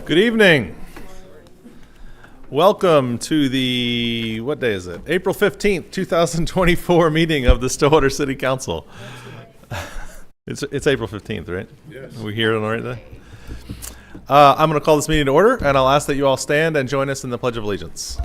Good evening. Welcome to the, what day is it? April 15th, 2024 meeting of the Stillwater City Council. It's April 15th, right? Yes. Are we here on the right day? I'm going to call this meeting to order, and I'll ask that you all stand and join us in the Pledge of Allegiance.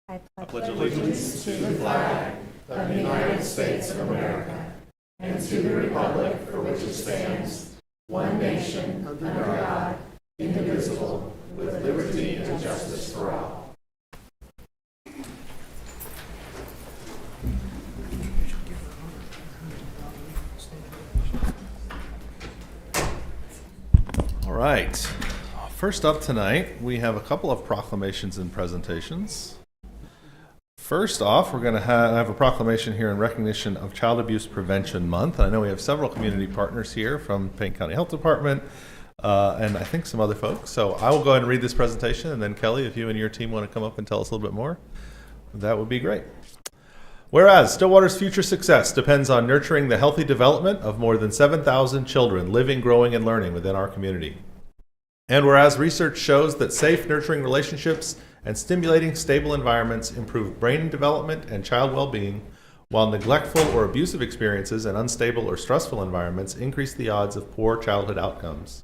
I pledge allegiance to the flag of the United States of America and to the republic for which it stands, one nation, under God, indivisible, with liberty and justice for all. All right. First up tonight, we have a couple of proclamations and presentations. First off, we're going to have a proclamation here in recognition of Child Abuse Prevention Month. I know we have several community partners here from Payne County Health Department and I think some other folks. So I will go ahead and read this presentation, and then Kelly, if you and your team want to come up and tell us a little bit more, that would be great. Whereas Stillwater's future success depends on nurturing the healthy development of more than 7,000 children living, growing, and learning within our community. And whereas research shows that safe, nurturing relationships and stimulating, stable environments improve brain development and child well-being, while neglectful or abusive experiences and unstable or stressful environments increase the odds of poor childhood outcomes.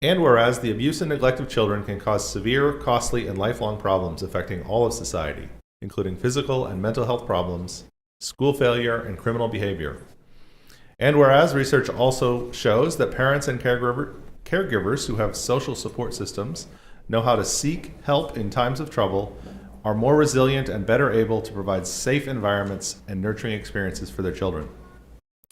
And whereas the abuse and neglect of children can cause severe, costly, and lifelong problems affecting all of society, including physical and mental health problems, school failure, and criminal behavior. And whereas research also shows that parents and caregivers who have social support systems know how to seek help in times of trouble, are more resilient and better able to provide safe environments and nurturing experiences for their children.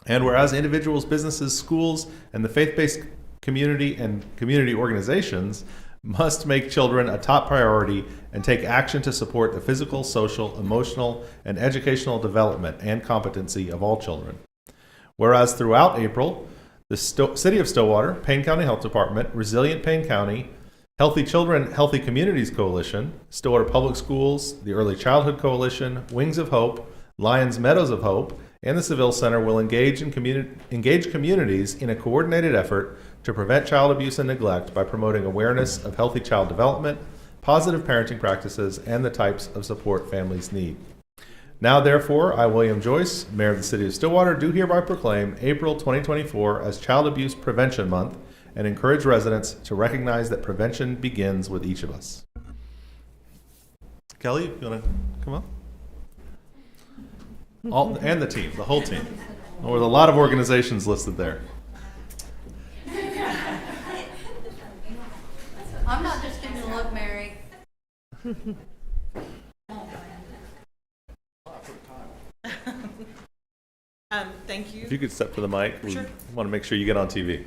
And whereas individuals, businesses, schools, and the faith-based community and community organizations must make children a top priority and take action to support the physical, social, emotional, and educational development and competency of all children. Whereas throughout April, the City of Stillwater, Payne County Health Department, Resilient Payne County, Healthy Children, Healthy Communities Coalition, Stillwater Public Schools, the Early Childhood Coalition, Wings of Hope, Lions Meadows of Hope, and the Seville Center will engage communities in a coordinated effort to prevent child abuse and neglect by promoting awareness of healthy child development, positive parenting practices, and the types of support families need. Now, therefore, I, William Joyce, Mayor of the City of Stillwater, do hereby proclaim April 2024 as Child Abuse Prevention Month and encourage residents to recognize that prevention begins with each of us. Kelly, you want to come up? And the team, the whole team. There was a lot of organizations listed there. I'm not just going to look, Mary. Thank you. If you could step to the mic, Sure. We want to make sure you get on TV.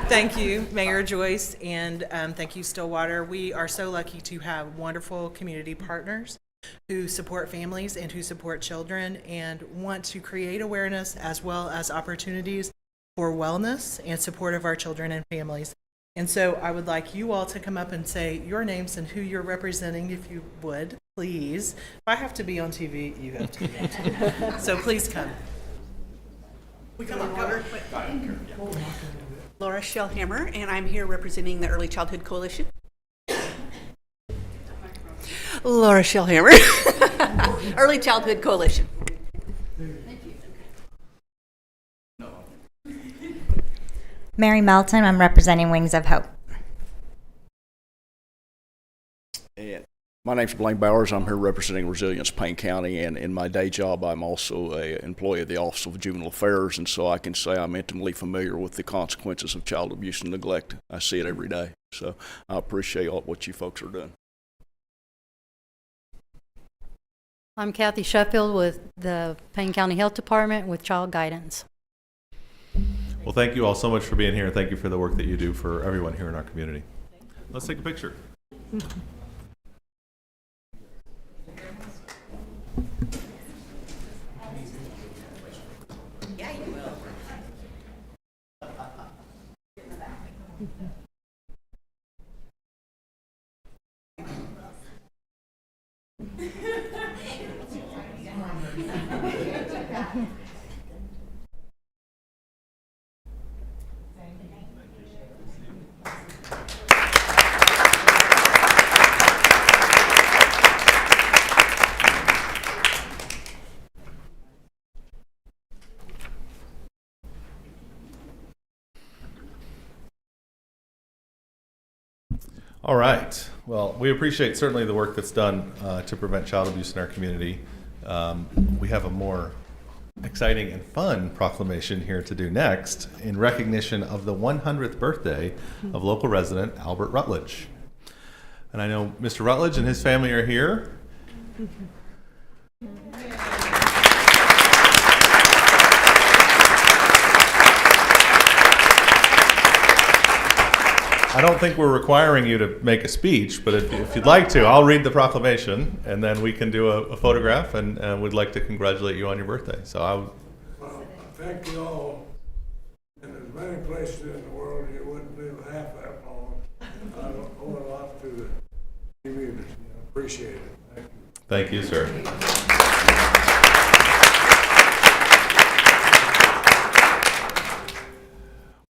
Thank you, Mayor Joyce, and thank you, Stillwater. We are so lucky to have wonderful community partners who support families and who support children and want to create awareness as well as opportunities for wellness and support of our children and families. And so I would like you all to come up and say your names and who you're representing, if you would, please. If I have to be on TV, you have to be on TV. So please come. We come on, go. Laura Shellhammer, and I'm here representing the Early Childhood Coalition. Laura Shellhammer, Early Childhood Coalition. Mary Melton, I'm representing Wings of Hope. And my name's Blaine Bowers. I'm here representing Resilience Payne County, and in my day job, I'm also an employee of the Office of Juvenile Affairs, and so I can say I'm intimately familiar with the consequences of child abuse and neglect. I see it every day, so I appreciate all what you folks are doing. I'm Kathy Sheffield with the Payne County Health Department with Child Guidance. Well, thank you all so much for being here, and thank you for the work that you do for everyone here in our community. Let's take a picture. Yeah, you will. All right. Well, we appreciate certainly the work that's done to prevent child abuse in our community. We have a more exciting and fun proclamation here to do next in recognition of the 100th birthday of local resident Albert Rutledge. And I know Mr. Rutledge and his family are here. I don't think we're requiring you to make a speech, but if you'd like to, I'll read the proclamation, and then we can do a photograph, and we'd like to congratulate you on your birthday. So Well, thank you all. And there's many places in the world you wouldn't live half that long. I owe a lot to the community. I appreciate it. Thank you. Thank you, sir.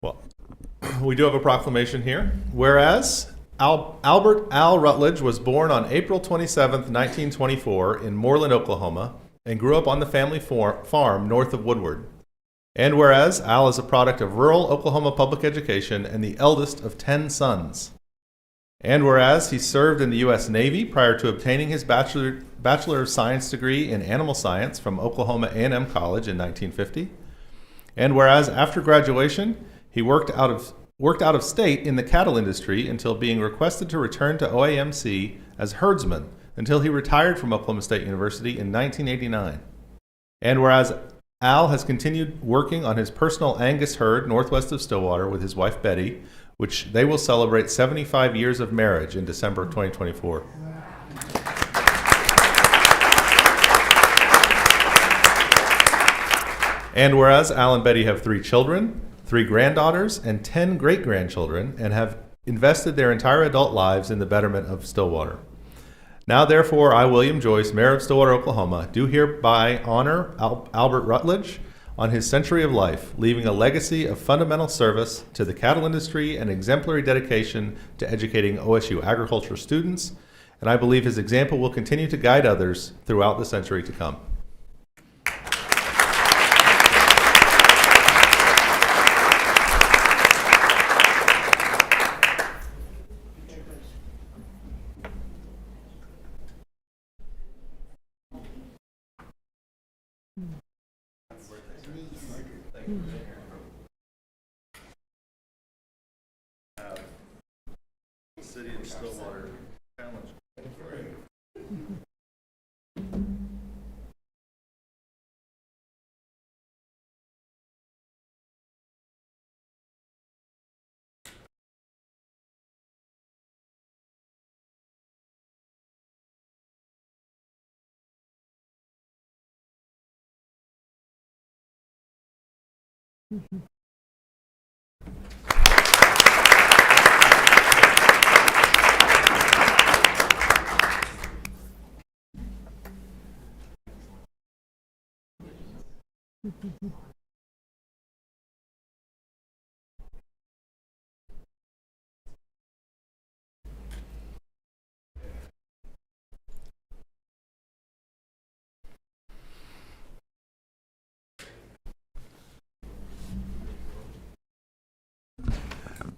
Well, we do have a proclamation here. Whereas Albert Al Rutledge was born on April 27th, 1924 in Moreland, Oklahoma, and grew up on the family farm north of Woodward. And whereas Al is a product of rural Oklahoma public education and the eldest of 10 sons. And whereas he served in the U.S. Navy prior to obtaining his Bachelor of Science degree in Animal Science from Oklahoma A&M College in 1950. And whereas after graduation, he worked out of state in the cattle industry until being requested to return to OAMC as herdsman until he retired from Oklahoma State University in 1989. And whereas Al has continued working on his personal Angus herd northwest of Stillwater with his wife Betty, which they will celebrate 75 years of marriage in December 2024. And whereas Al and Betty have 3 children, 3 granddaughters, and 10 great-grandchildren, and have invested their entire adult lives in the betterment of Stillwater. Now, therefore, I, William Joyce, Mayor of Stillwater, Oklahoma, do hereby honor Albert Rutledge on his century of life, leaving a legacy of fundamental service to the cattle industry and exemplary dedication to educating OSU agriculture students, and I believe his example will continue to guide others throughout the century to come. City of Stillwater challenge.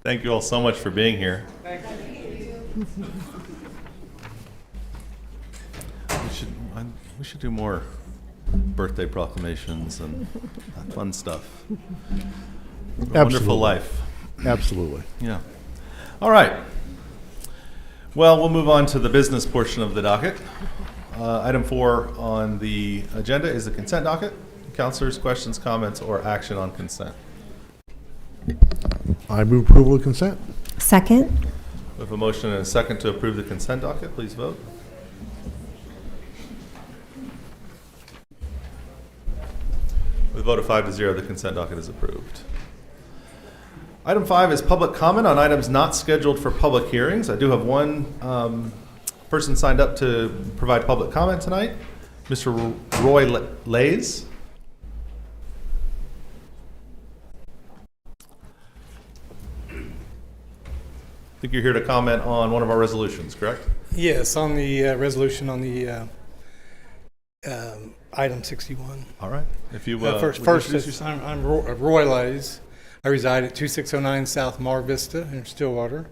Thank you all so much for being here. Thank you. We should do more birthday proclamations and that fun stuff. Wonderful life. Absolutely. Yeah. All right. Well, we'll move on to the business portion of the docket. Item 4 on the agenda is the consent docket. Councilors, questions, comments, or action on consent? I move approval of consent. Second. We have a motion and a second to approve the consent docket. Please vote. With a vote of 5-0, the consent docket is approved. Item 5 is public comment on items not scheduled for public hearings. I do have one person signed up to provide public comment tonight, Mr. Roy Lays. I think you're here to comment on one of our resolutions, correct? Yes, on the resolution on the item 61. All right. If you First, I'm Roy Lays. I reside at 2609 South Mar Vista in Stillwater.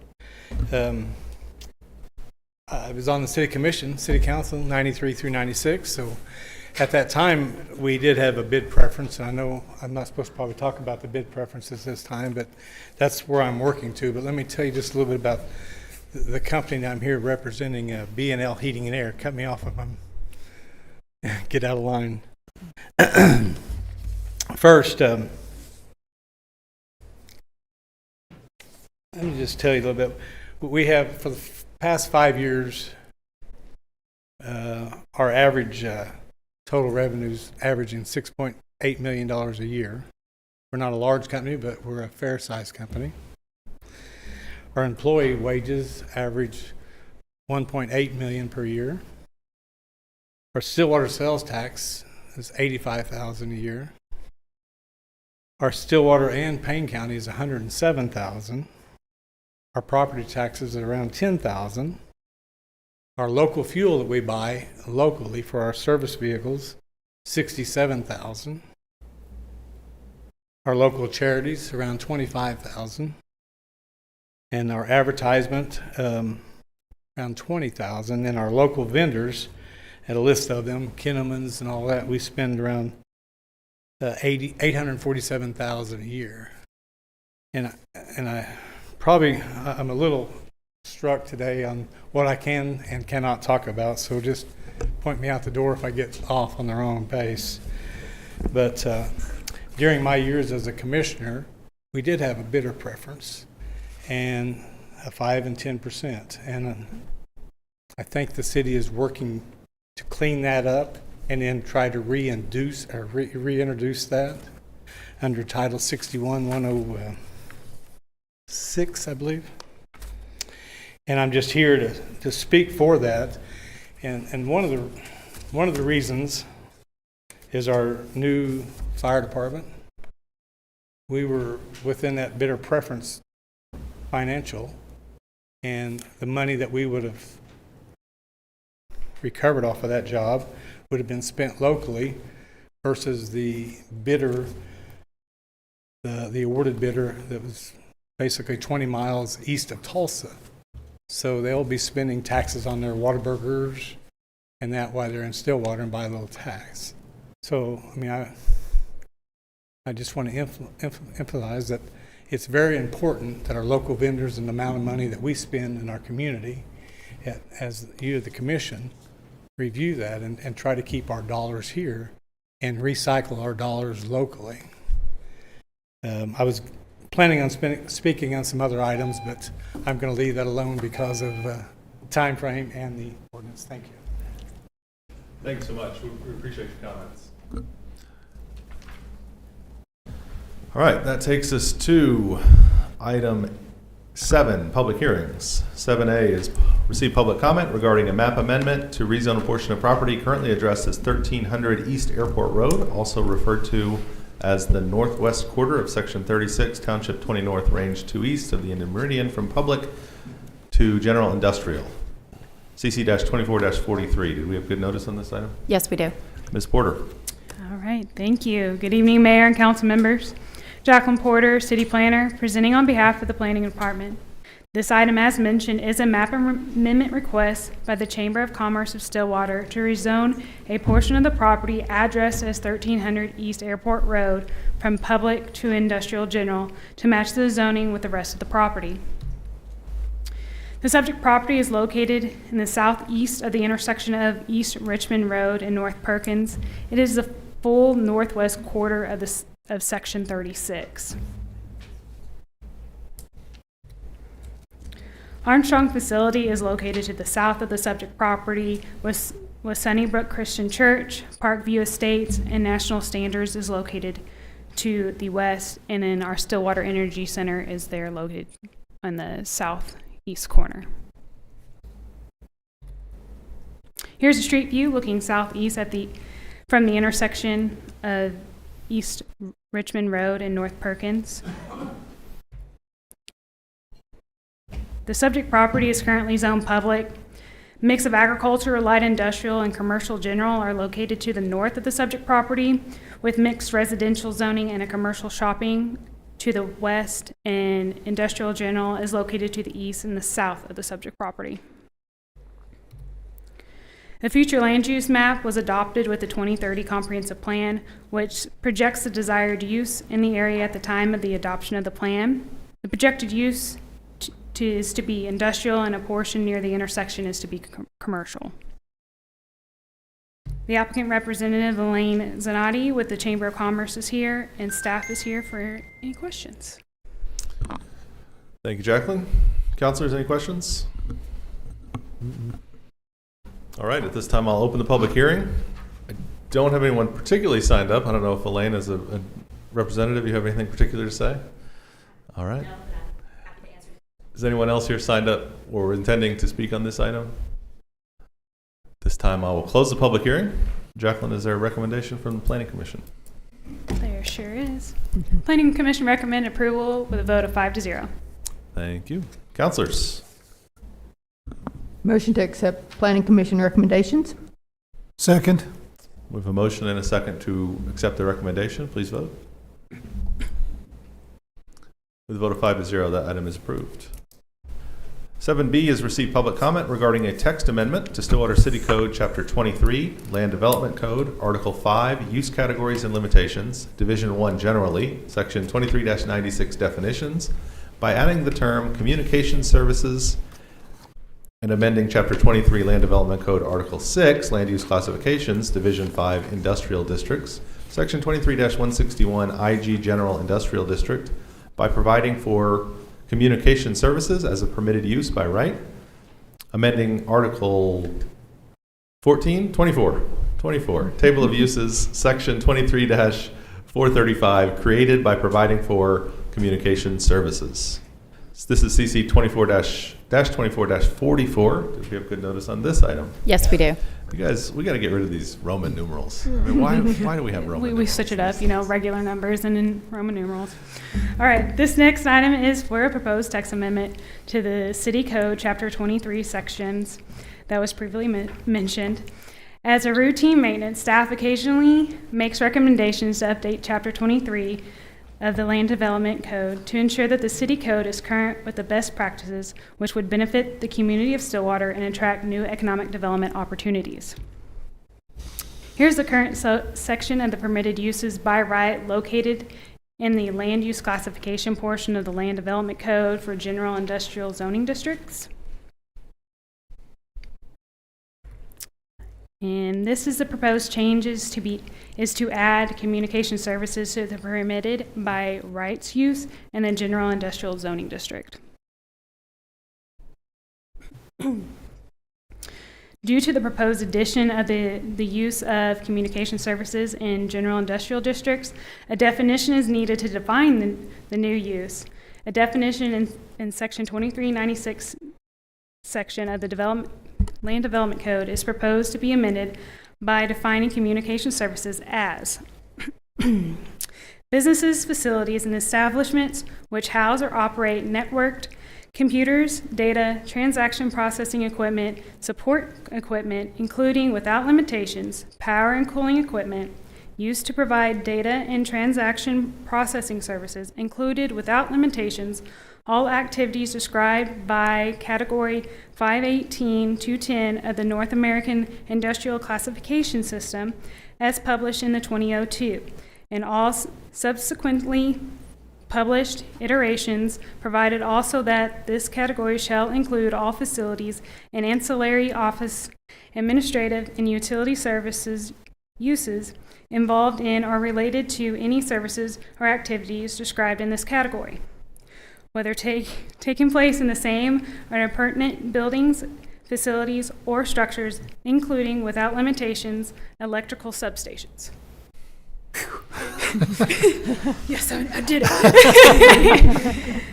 I was on the city commission, city council, 93 through 96. So at that time, we did have a bid preference. And I know I'm not supposed to probably talk about the bid preferences this time, but that's where I'm working to. But let me tell you just a little bit about the company that I'm here representing, B&L Heating and Air. Cut me off if I'm get out of line. First, let me just tell you a little bit. We have, for the past 5 years, our average total revenues averaging $6.8 million a year. We're not a large company, but we're a fair-sized company. Our employee wages average $1.8 million per year. Our Stillwater sales tax is $85,000 a year. Our Stillwater and Payne County is $107,000. Our property taxes are around $10,000. Our local fuel that we buy locally for our service vehicles, $67,000. Our local charities around $25,000. And our advertisement around $20,000. And our local vendors, at a list of them, Kinnemans and all that, we spend around $847,000 a year. And I'm a little struck today on what I can and cannot talk about, so just point me out the door if I get off on the wrong base. But during my years as a commissioner, we did have a bidder preference, and a 5 and 10%. And I think the city is working to clean that up and then try to reintroduce that under Title 61-106, I believe. And I'm just here to speak for that. And one of the reasons is our new fire department. We were within that bidder preference financial, and the money that we would have recovered off of that job would have been spent locally versus the bidder, the awarded bidder that was basically 20 miles east of Tulsa. So they'll be spending taxes on their Whataburgers and that while they're in Stillwater and buy a little tax. So, I mean, I just want to emphasize that it's very important that our local vendors and the amount of money that we spend in our community, as you, the commission, review that and try to keep our dollars here and recycle our dollars locally. I was planning on speaking on some other items, but I'm going to leave that alone because of time frame and the ordinance. Thank you. Thanks so much. We appreciate your comments. All right, that takes us to item 7, public hearings. 7A is receive public comment regarding a map amendment to rezone a portion of property currently addressed as 1300 East Airport Road, also referred to as the northwest quarter of Section 36, Township 20 North, Range 2 East of the Indian Meridian, from public to general industrial. CC-24-43. Did we have good notice on this item? Yes, we do. Ms. Porter. All right, thank you. Good evening, Mayor and council members. Jacqueline Porter, City Planner, presenting on behalf of the Planning Department. This item, as mentioned, is a map amendment request by the Chamber of Commerce of Stillwater to rezone a portion of the property addressed as 1300 East Airport Road from public to industrial general to match the zoning with the rest of the property. The subject property is located in the southeast of the intersection of East Richmond Road and North Perkins. It is the full northwest quarter of Section 36. Armstrong facility is located to the south of the subject property with Sunnybrook Christian Church, Parkview Estates, and National Standards is located to the west, and then our Stillwater Energy Center is there located on the southeast corner. Here's a street view looking southeast from the intersection of East Richmond Road and North Perkins. The subject property is currently zoned public. Mix of agriculture, light industrial, and commercial general are located to the north of the subject property, with mixed residential zoning and a commercial shopping to the west, and industrial general is located to the east and the south of the subject property. The future land use map was adopted with the 2030 comprehensive plan, which projects the desired use in the area at the time of the adoption of the plan. The projected use is to be industrial, and a portion near the intersection is to be commercial. The applicant representative, Elaine Zanotti, with the Chamber of Commerce is here, and staff is here for any questions. Thank you, Jacqueline. Councilors, any questions? All right, at this time, I'll open the public hearing. I don't have anyone particularly signed up. I don't know if Elaine, as a representative, you have anything particular to say? All right. No, but I'm happy to answer. Is anyone else here signed up or intending to speak on this item? This time, I will close the public hearing. Jacqueline, is there a recommendation from the Planning Commission? There sure is. Planning Commission recommend approval with a vote of 5-0. Thank you. Councilors? Motion to accept Planning Commission recommendations. Second. We have a motion and a second to accept the recommendation. Please vote. With a vote of 5-0, that item is approved. 7B is receive public comment regarding a text amendment to Stillwater City Code, Chapter 23, Land Development Code, Article 5, Use Categories and Limitations, Division 1 generally, Section 23-96 definitions, by adding the term communication services and amending Chapter 23 Land Development Code, Article 6, Land Use Classifications, Division 5 Industrial Districts, Section 23-161 IG General Industrial District, by providing for communication services as a permitted use by right, amending Article 24, Table of Uses, Section 23-435, created by providing for communication services. This is CC 24-44. Did we have good notice on this item? Yes, we do. You guys, we got to get rid of these Roman numerals. I mean, why do we have Roman numerals? We switch it up, regular numbers and then Roman numerals. All right, this next item is for a proposed text amendment to the City Code, Chapter 23 sections that was previously mentioned. As a routine maintenance, staff occasionally makes recommendations to update Chapter 23 of the Land Development Code to ensure that the City Code is current with the best practices which would benefit the community of Stillwater and attract new economic development opportunities. Here's the current section of the permitted uses by right located in the land use classification portion of the Land Development Code for general industrial zoning districts. And this is the proposed changes to add communication services to the permitted by rights use in the general industrial zoning district. Due to the proposed addition of the use of communication services in general industrial districts, a definition is needed to define the new use. A definition in Section 2396 section of the Land Development Code is proposed to be amended by defining communication services as businesses, facilities, and establishments which house or operate networked computers, data, transaction processing equipment, support equipment, including without limitations, power and cooling equipment, used to provide data and transaction processing services, included without limitations, all activities described by Category 518-210 of the North American Industrial Classification System as published in the 2002, and all subsequently published iterations, provided also that this category shall include all facilities and ancillary office, administrative, and utility services uses involved in or related to any services or activities described in this category, whether taking place in the same or appurtenant buildings, facilities, or structures, including, without limitations, electrical substations. Yes, I did it.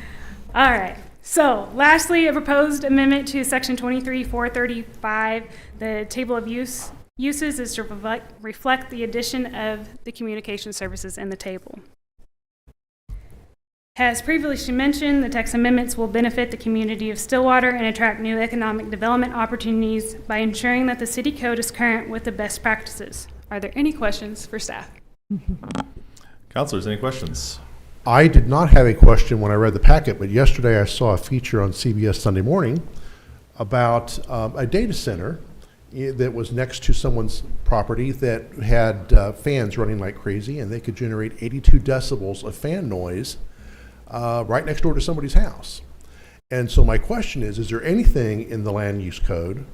All right. So, lastly, a proposed amendment to Section 23-435, the table of uses, is to reflect the addition of the communication services in the table. As previously mentioned, the text amendments will benefit the community of Stillwater and attract new economic development opportunities by ensuring that the City Code is current with the best practices. Are there any questions for staff? Councilors, any questions? I did not have a question when I read the packet, but yesterday I saw a feature on CBS Sunday Morning about a data center that was next to someone's property that had fans running like crazy, and they could generate 82 decibels of fan noise right next door to somebody's house. And so my question is there anything in the land use code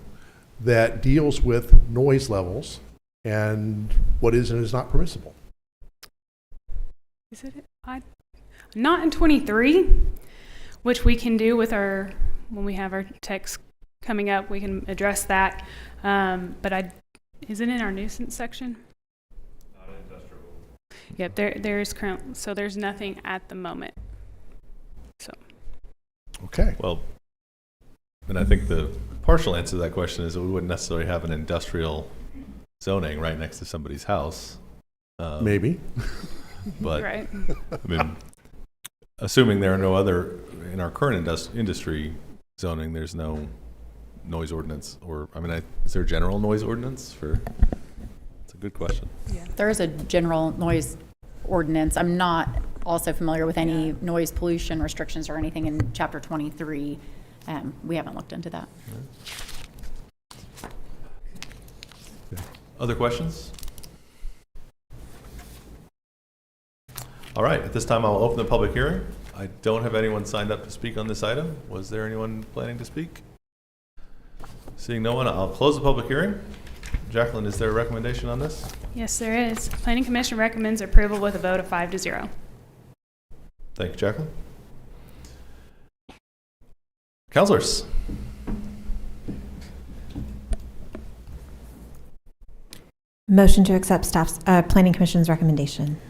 that deals with noise levels and what is and is not permissible? Is it? Not in 23, which we can do with when we have our text coming up, we can address that. But is it in our nuisance section? Not industrial. Yep, there's current, so there's nothing at the moment. So. Okay. Well, and I think the partial answer to that question is that we wouldn't necessarily have an industrial zoning right next to somebody's house. Maybe. But, right. I mean, assuming there are no other, in our current industry zoning, there's no noise ordinance, or, I mean, is there a general noise ordinance for, it's a good question. Yeah. There is a general noise ordinance. I'm not also familiar with any noise pollution restrictions or anything in Chapter 23. We haven't looked into that. Other questions? All right, at this time I'll open the public hearing. I don't have anyone signed up to speak on this item. Was there anyone planning to speak? Seeing no one, I'll close the public hearing. Jacqueline, is there a recommendation on this? Yes, there is. Planning Commission recommends approval with a vote of 5-0. Thank you, Jacqueline. Councilors? Motion to accept staff's Planning Commission's recommendation.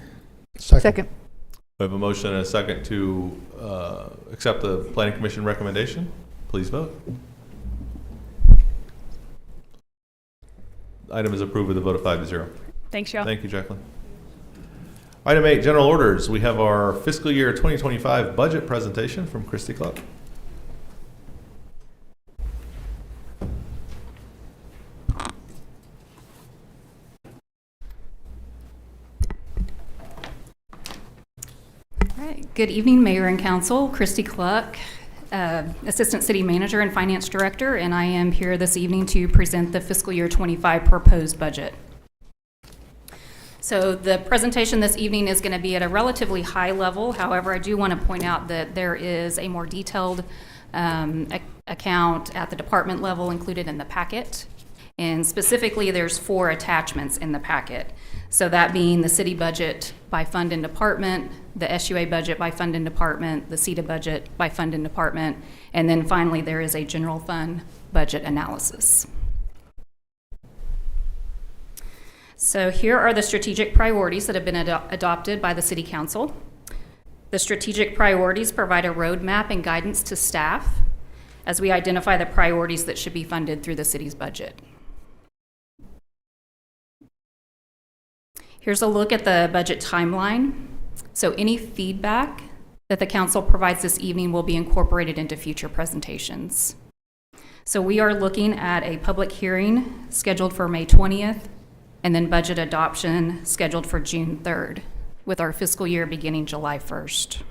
Second. We have a motion and a second to accept the Planning Commission recommendation. Please vote. Item is approved with a vote of 5-0. Thanks, y'all. Thank you, Jacqueline. Item 8, general orders. We have our fiscal year 2025 budget presentation from Christy Club. All right. Good evening, Mayor and Council. Christy Cluck, Assistant City Manager and Finance Director, and I am here this evening to present the fiscal year 25 proposed budget. So the presentation this evening is going to be at a relatively high level. However, I do want to point out that there is a more detailed account at the department level included in the packet. And specifically, there's 4 attachments in the packet. So that being the city budget by fund and department, the SUA budget by fund and department, the SEDA budget by fund and department, and then finally there is a general fund budget analysis. So here are the strategic priorities that have been adopted by the City Council. The strategic priorities provide a roadmap and guidance to staff as we identify the priorities that should be funded through the city's budget. Here's a look at the budget timeline. So any feedback that the council provides this evening will be incorporated into future presentations. So we are looking at a public hearing scheduled for May 20th, and then budget adoption scheduled for June 3rd, with our fiscal year beginning July 1st.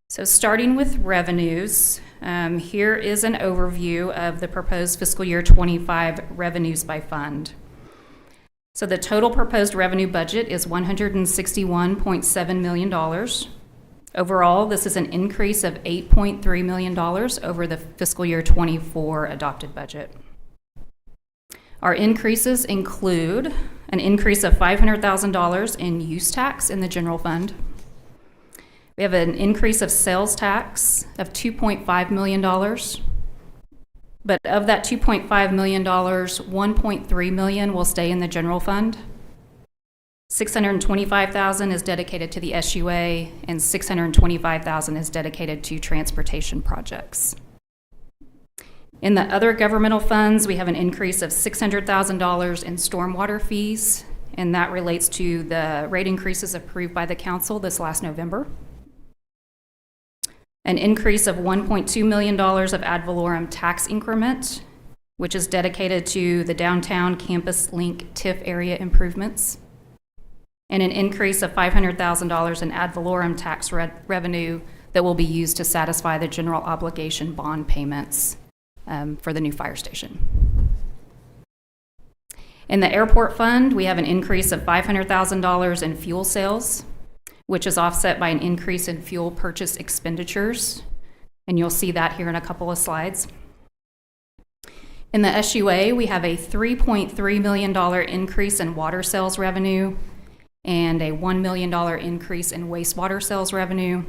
So starting with revenues, here is an overview of the proposed fiscal year 25 revenues by fund. So the total proposed revenue budget is $161.7 million. Overall, this is an increase of $8.3 million over the fiscal year 24 adopted budget. Our increases include an increase of $500,000 in use tax in the general fund. We have an increase of sales tax of $2.5 million. But of that $2.5 million, $1.3 million will stay in the general fund. $625,000 is dedicated to the SUA, and $625,000 is dedicated to transportation projects. In the other governmental funds, we have an increase of $600,000 in stormwater fees, and that relates to the rate increases approved by the council this last November. An increase of $1.2 million of ad valorem tax increment, which is dedicated to the downtown campus link TIF area improvements. And an increase of $500,000 in ad valorem tax revenue that will be used to satisfy the general obligation bond payments for the new fire station. In the airport fund, we have an increase of $500,000 in fuel sales, which is offset by an increase in fuel purchase expenditures. And you'll see that here in a couple of slides. In the SUA, we have a $3.3 million increase in water sales revenue and a $1 million increase in wastewater sales revenue.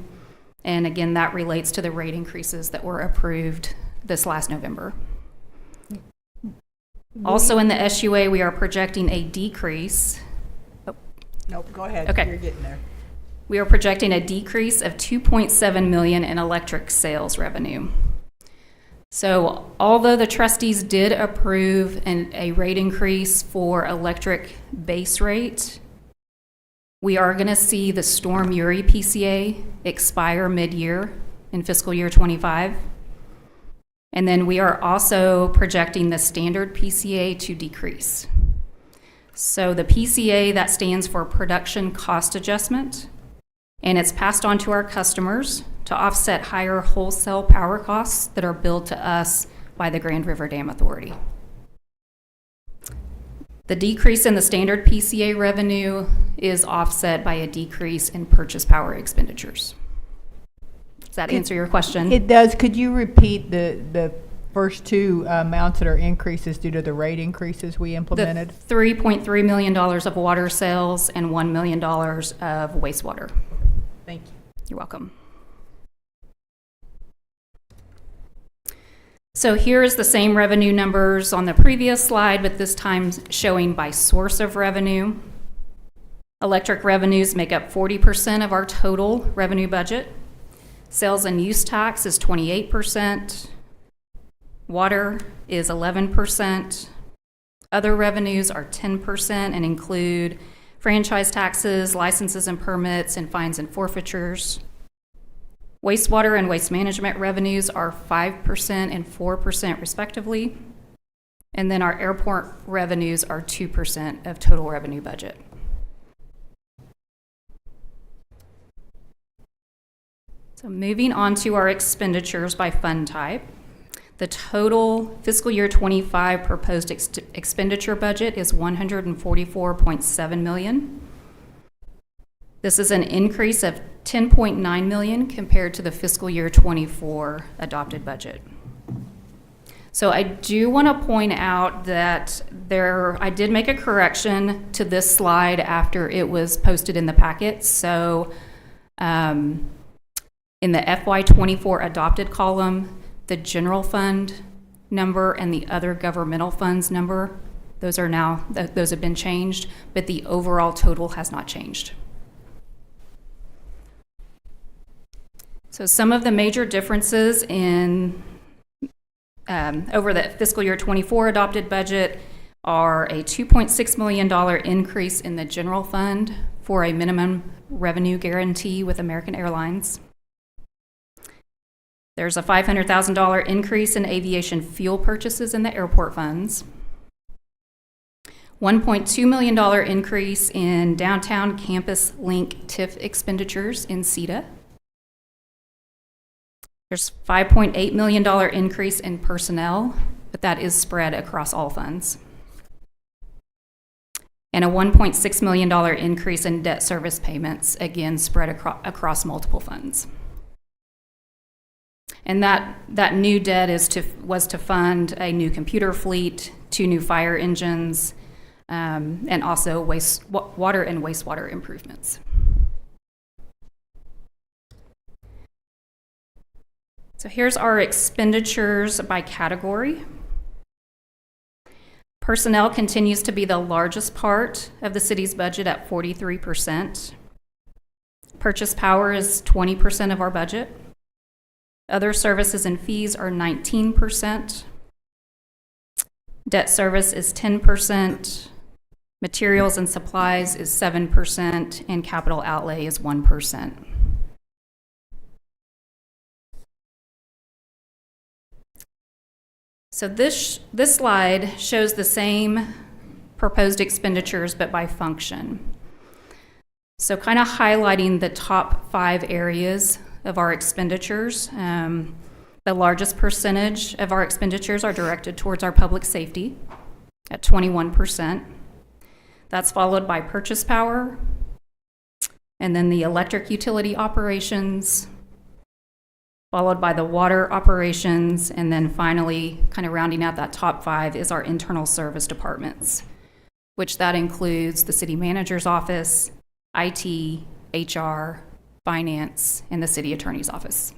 And again, that relates to the rate increases that were approved this last November. Also in the SUA, we are projecting a decrease. Nope, go ahead. Okay. You're getting there. We are projecting a decrease of $2.7 million in electric sales revenue. So although the trustees did approve a rate increase for electric base rate, we are going to see the Storm Uri PCA expire mid-year in fiscal year 25. And then we are also projecting the standard PCA to decrease. So the PCA, that stands for Production Cost Adjustment, and it's passed on to our customers to offset higher wholesale power costs that are billed to us by the Grand River Dam Authority. The decrease in the standard PCA revenue is offset by a decrease in purchase power expenditures. Does that answer your question? It does. Could you repeat the first two amounts that are increases due to the rate increases we implemented? The $3.3 million of water sales and $1 million of wastewater. Thank you. You're welcome. So here is the same revenue numbers on the previous slide, but this time showing by source of revenue. Electric revenues make up 40% of our total revenue budget. Sales and use tax is 28%. Water is 11%. Other revenues are 10% and include franchise taxes, licenses and permits, and fines and forfeitures. Wastewater and waste management revenues are 5% and 4% respectively. And then our airport revenues are 2% of total revenue budget. So moving on to our expenditures by fund type. The total fiscal year 25 proposed expenditure budget is $144.7 million. This is an increase of $10.9 million compared to the fiscal year 24 adopted budget. So I do want to point out that I did make a correction to this slide after it was posted in the packet. So in the FY24 adopted column, the general fund number and the other governmental funds number, those have been changed, but the overall total has not changed. So some of the major differences in over the fiscal year 24 adopted budget are a $2.6 million increase in the general fund for a minimum revenue guarantee with American Airlines. There's a $500,000 increase in aviation fuel purchases in the airport funds. $1.2 million increase in downtown campus link TIF expenditures in SEDA. There's $5.8 million increase in personnel, but that is spread across all funds. And a $1.6 million increase in debt service payments, again spread across multiple funds. And that new debt was to fund a new computer fleet, 2 new fire engines, and also water and wastewater improvements. So here's our expenditures by category. Personnel continues to be the largest part of the city's budget at 43%. Purchase power is 20% of our budget. Other services and fees are 19%. Debt service is 10%. Materials and supplies is 7%, and capital outlay is 1%. So this slide shows the same proposed expenditures, but by function. So kind of highlighting the top 5 areas of our expenditures. The largest percentage of our expenditures are directed towards our public safety at 21%. That's followed by purchase power, and then the electric utility operations, followed by the water operations, and then finally, kind of rounding out that top 5 is our internal service departments, which that includes the city manager's office, IT, HR, finance, and the city attorney's office.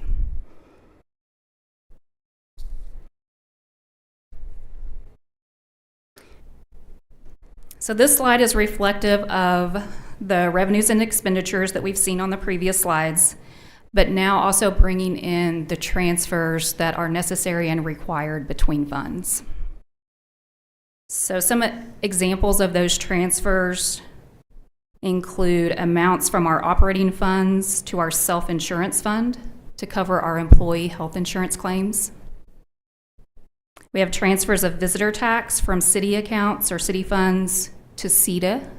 So this slide is reflective of the revenues and expenditures that we've seen on the previous slides, but now also bringing in the transfers that are necessary and required between funds. So some examples of those transfers include amounts from our operating funds to our self-insurance fund to cover our employee health insurance claims. We have transfers of visitor tax from city accounts or city funds to SEDA,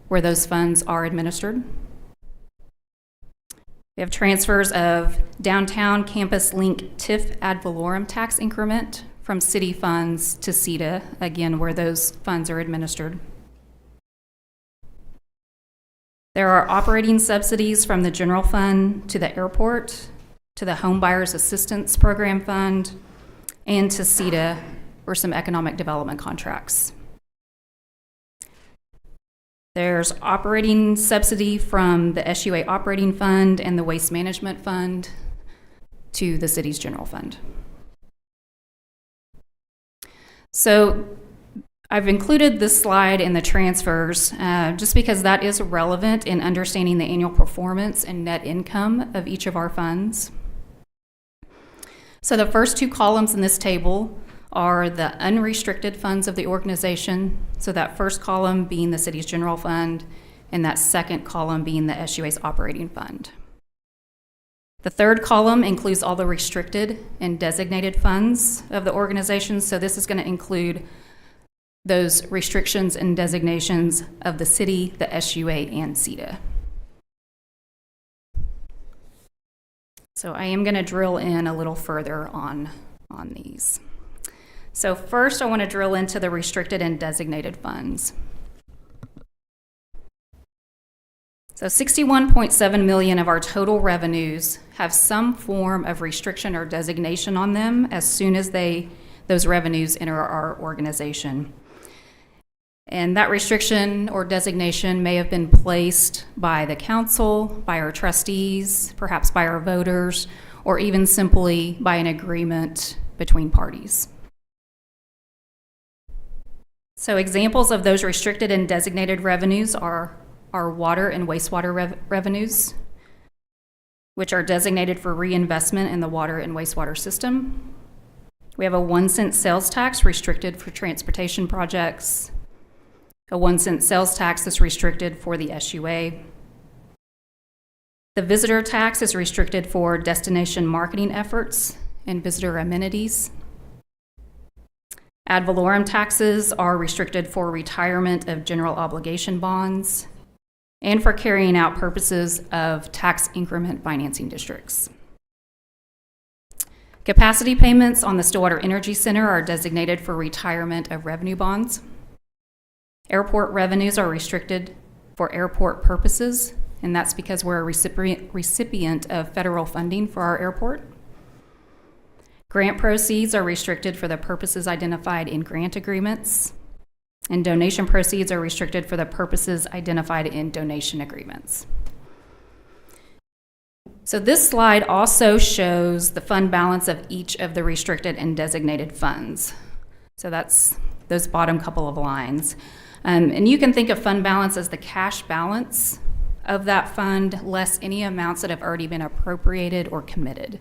where those funds are administered. We have transfers of downtown campus link TIF ad valorem tax increment from city funds to SEDA, again, where those funds are administered. There are operating subsidies from the general fund to the airport, to the Home Buyers Assistance Program Fund, and to SEDA for some economic development contracts. There's operating subsidy from the SUA operating fund and the waste management fund to the city's general fund. So I've included this slide in the transfers just because that is relevant in understanding the annual performance and net income of each of our funds. So the first 2 columns in this table are the unrestricted funds of the organization. So that first column being the city's general fund, and that second column being the SUA's operating fund. The third column includes all the restricted and designated funds of the organization. So this is going to include those restrictions and designations of the city, the SUA, and SEDA. So I am going to drill in a little further on these. So first, I want to drill into the restricted and designated funds. So $61.7 million of our total revenues have some form of restriction or designation on them as soon as those revenues enter our organization. And that restriction or designation may have been placed by the council, by our trustees, perhaps by our voters, or even simply by an agreement between parties. So examples of those restricted and designated revenues are our water and wastewater revenues, which are designated for reinvestment in the water and wastewater system. We have a 1-cent sales tax restricted for transportation projects, a 1-cent sales tax is restricted for the SUA. The visitor tax is restricted for destination marketing efforts and visitor amenities. Ad valorem taxes are restricted for retirement of general obligation bonds and for carrying out purposes of tax increment financing districts. Capacity payments on the Stillwater Energy Center are designated for retirement of revenue bonds. Airport revenues are restricted for airport purposes, and that's because we're a recipient of federal funding for our airport. Grant proceeds are restricted for the purposes identified in grant agreements, and donation proceeds are restricted for the purposes identified in donation agreements. So this slide also shows the fund balance of each of the restricted and designated funds. So that's those bottom couple of lines. And you can think of fund balance as the cash balance of that fund less any amounts that have already been appropriated or committed.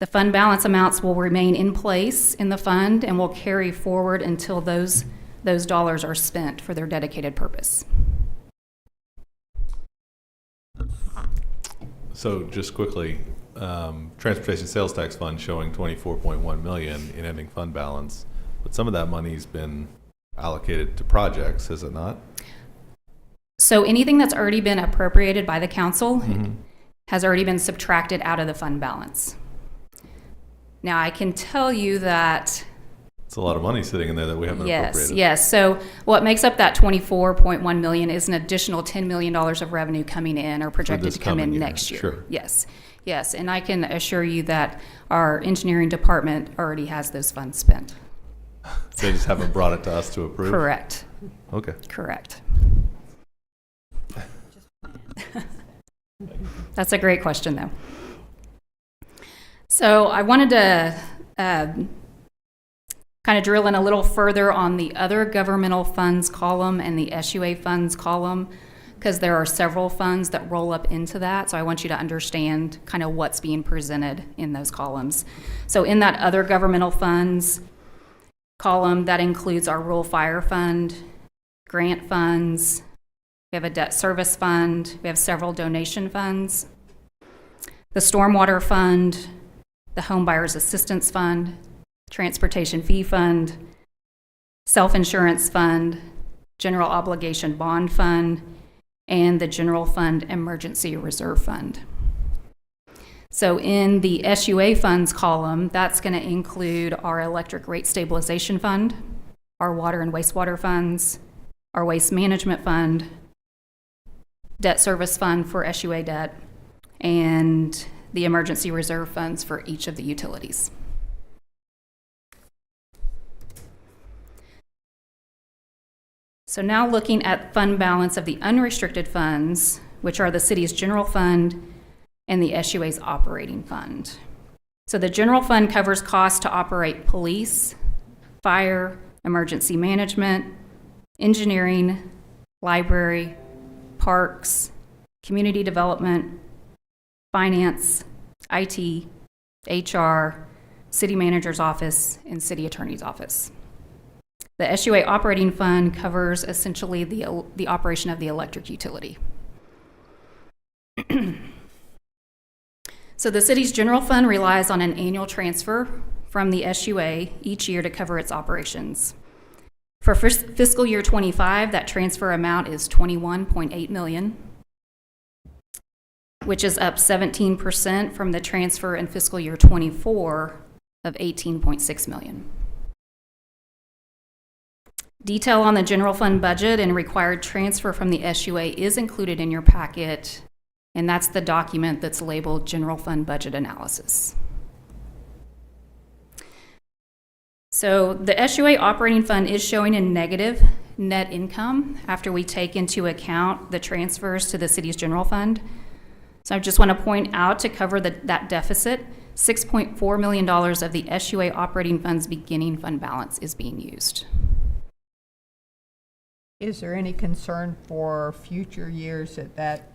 The fund balance amounts will remain in place in the fund and will carry forward until those dollars are spent for their dedicated purpose. So just quickly, transportation sales tax fund showing 24.1 million in ending fund balance, but some of that money's been allocated to projects, is it not? So anything that's already been appropriated by the council has already been subtracted out of the fund balance. Now, I can tell you that It's a lot of money sitting in there that we haven't appropriated. Yes. So what makes up that $24.1 million is an additional $10 million of revenue coming in or projected this to come in coming year, next year. sure. Yes. Yes. And I can assure you that our engineering department already has those funds spent. They just haven't brought it to us to approve? Correct. Okay. Correct. That's a great question, though. So I wanted to kind of drill in a little further on the other governmental funds column and the SUA funds column, because there are several funds that roll up into that. So I want you to understand kind of what's being presented in those columns. So in that other governmental funds column, that includes our rural fire fund, grant funds, we have a debt service fund, we have several donation funds, the stormwater fund, the home buyers assistance fund, transportation fee fund, self-insurance fund, general obligation bond fund, and the general fund emergency reserve fund. So in the SUA funds column, that's going to include our electric rate stabilization fund, our water and wastewater funds, our waste management fund, debt service fund for SUA debt, and the emergency reserve funds for each of the utilities. So now looking at fund balance of the unrestricted funds, which are the city's general fund and the SUA's operating fund. So the general fund covers costs to operate police, fire, emergency management, engineering, library, parks, community development, finance, IT, HR, city manager's office, and city attorney's office. The SUA operating fund covers essentially the operation of the electric utility. So the city's general fund relies on an annual transfer from the SUA each year to cover its operations. For fiscal year 25, that transfer amount is $21.8 million, which is up 17% from the transfer in fiscal year 24 of $18.6 million. Detail on the general fund budget and required transfer from the SUA is included in your packet, and that's the document that's labeled General Fund Budget Analysis. So the SUA operating fund is showing a negative net income after we take into account the transfers to the city's general fund. So I just want to point out, to cover that deficit, $6.4 million of the SUA operating fund's beginning fund balance is being used. Is there any concern for future years that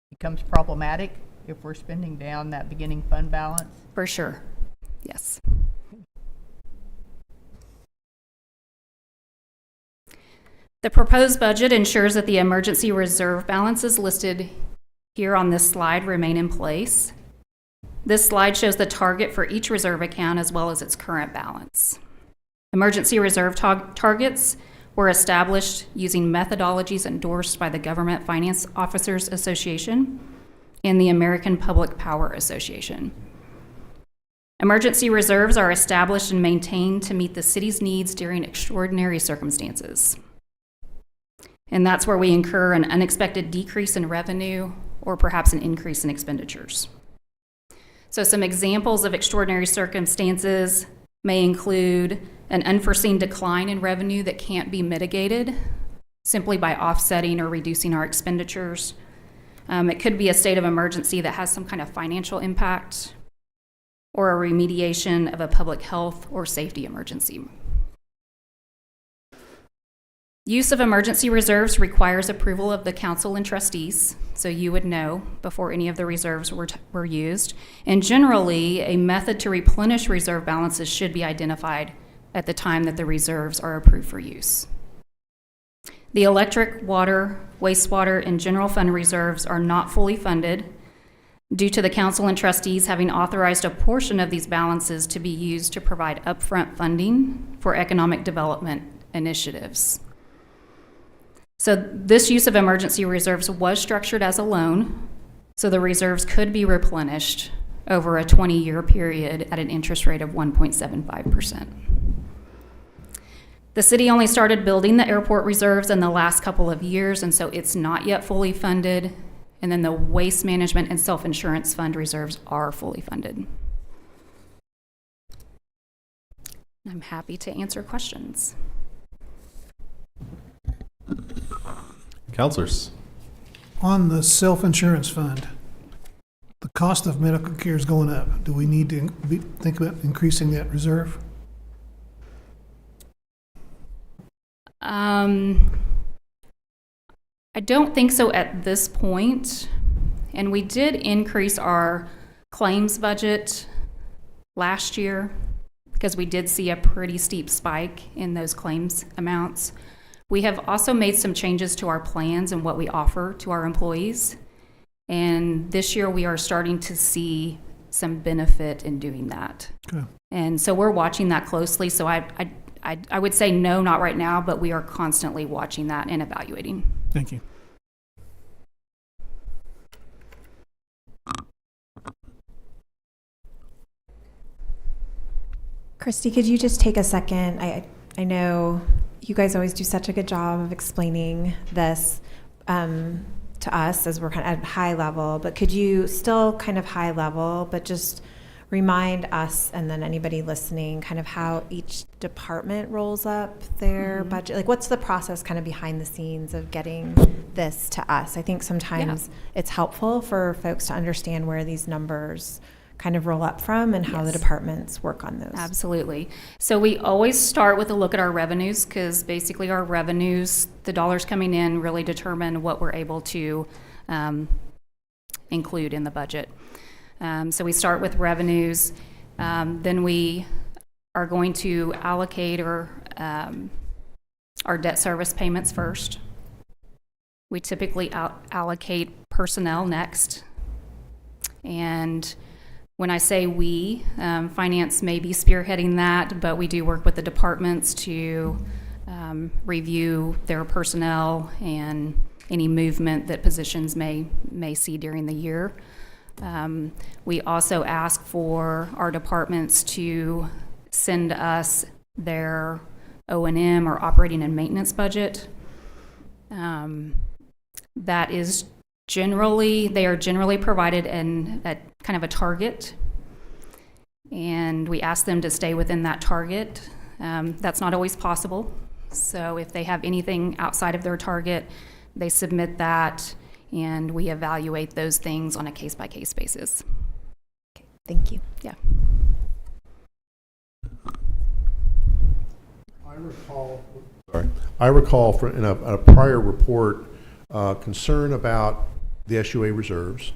becomes problematic if we're spending down that beginning fund balance? For sure, yes. The proposed budget ensures that the emergency reserve balances listed here on this slide remain in place. This slide shows the target for each reserve account as well as its current balance. Emergency reserve targets were established using methodologies endorsed by the Government Finance Officers Association and the American Public Power Association. Emergency reserves are established and maintained to meet the city's needs during extraordinary circumstances. And that's where we incur an unexpected decrease in revenue or perhaps an increase in expenditures. So some examples of extraordinary circumstances may include an unforeseen decline in revenue that can't be mitigated simply by offsetting or reducing our expenditures. It could be a state of emergency that has some kind of financial impact, or a remediation of a public health or safety emergency. Use of emergency reserves requires approval of the council and trustees, so you would know before any of the reserves were used. And generally, a method to replenish reserve balances should be identified at the time that the reserves are approved for use. The electric, water, wastewater, and general fund reserves are not fully funded due to the council and trustees having authorized a portion of these balances to be used to provide upfront funding for economic development initiatives. So this use of emergency reserves was structured as a loan. So the reserves could be replenished over a 20-year period at an interest rate of 1.75%. The city only started building the airport reserves in the last couple of years, and so it's not yet fully funded. And then the waste management and self-insurance fund reserves are fully funded. I'm happy to answer questions. Counselors? On the self-insurance fund, the cost of medical care is going up. Do we need to think about increasing that reserve? I don't think so at this point. And we did increase our claims budget last year because we did see a pretty steep spike in those claims amounts. We have also made some changes to our plans and what we offer to our employees. And this year we are starting to see some benefit in doing that. Okay. And so we're watching that closely. So I would say no, not right now, but we are constantly watching that and evaluating. Thank you. Christy, could you just take a second? I know you guys always do such a good job of explaining this to us as we're kind of at high level, but could you still kind of high level, but just remind us and then anybody listening kind of how each department rolls up their budget? Like, what's the process kind of behind the scenes of getting this to us? I think sometimes it's helpful for folks to understand where these numbers kind of roll up from and how the departments work on those. Absolutely. So we always start with a look at our revenues because basically our revenues, the dollars coming in, really determine what we're able to include in the budget. So we start with revenues, then we are going to allocate our debt service payments first. We typically allocate personnel next. And when I say we, finance may be spearheading that, but we do work with the departments to review their personnel and any movement that positions may see during the year. We also ask for our departments to send us their O&M or operating and maintenance budget. That is they are generally provided in a kind of a target, and we ask them to stay within that target. That's not always possible. So if they have anything outside of their target, they submit that, and we evaluate those things on a case-by-case basis. Okay, thank you. Yeah. I recall in a prior report concern about the SUA reserves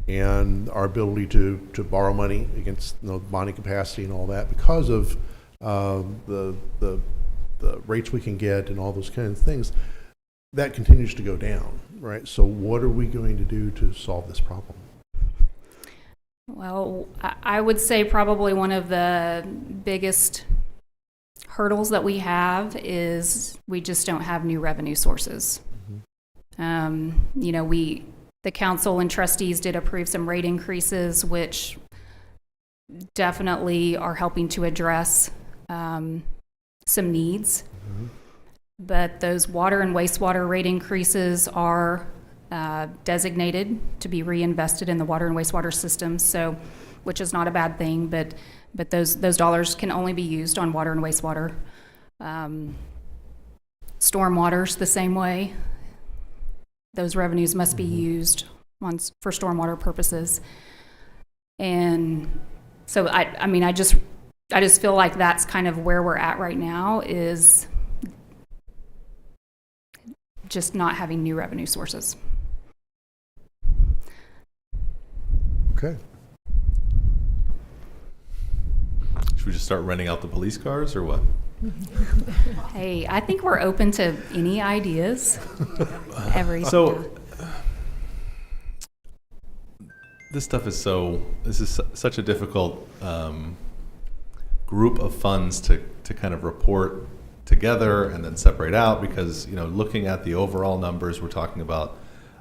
and our ability to borrow money against bonding capacity and all that because of the rates we can get and all those kinds of things. That continues to go down, right? So what are we going to do to solve this problem? Well, I would say probably one of the biggest hurdles that we have is we just don't have new revenue sources. The council and trustees did approve some rate increases, which definitely are helping to address some needs. But those water and wastewater rate increases are designated to be reinvested in the water and wastewater systems, so which is not a bad thing, but those dollars can only be used on water and wastewater. Stormwater's the same way. Those revenues must be used for stormwater purposes. And so I just feel like that's kind of where we're at right now, is just not having new revenue sources. Okay. Should we just start renting out the police cars or what? Hey, I think we're open to any ideas. This is such a difficult group of funds to kind of report together and then separate out, because looking at the overall numbers, we're talking about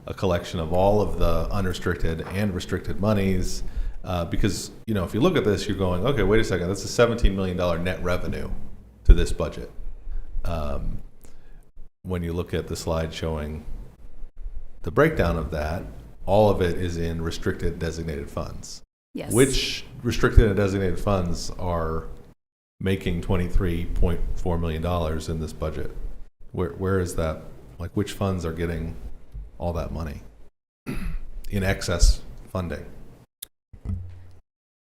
a collection of all of the unrestricted and restricted monies. Because, you know, if you look at this, you're going, okay, wait a second, that's a $17 million net revenue to this budget. When you look at the slide showing the breakdown of that, all of it is in restricted designated funds. Yes. Which restricted and designated funds are making $23.4 million in this budget? Where is that? Like, which funds are getting all that money in excess funding?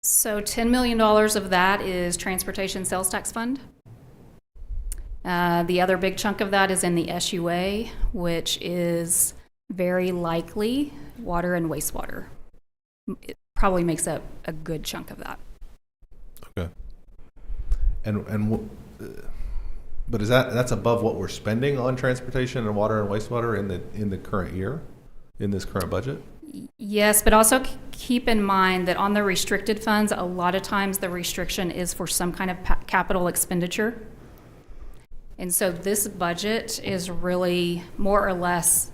So $10 million of that is Transportation Sales Tax Fund. The other big chunk of that is in the SUA, which is very likely water and wastewater. It probably makes up a good chunk of that. Okay. But is that's above what we're spending on transportation and water and wastewater in the current year, in this current budget? Yes, but also keep in mind that on the restricted funds, a lot of times the restriction is for some kind of capital expenditure. And so this budget is really more or less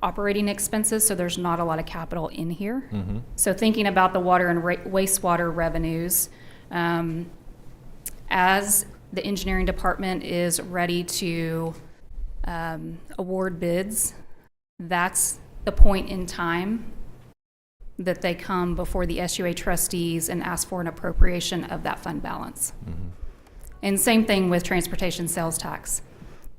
operating expenses, so there's not a lot of capital in here. Mm-hmm. So thinking about the water and wastewater revenues, as the engineering department is ready to award bids, that's the point in time that they come before the SUA trustees and ask for an appropriation of that fund balance. Mm-hmm. And same thing with transportation sales tax.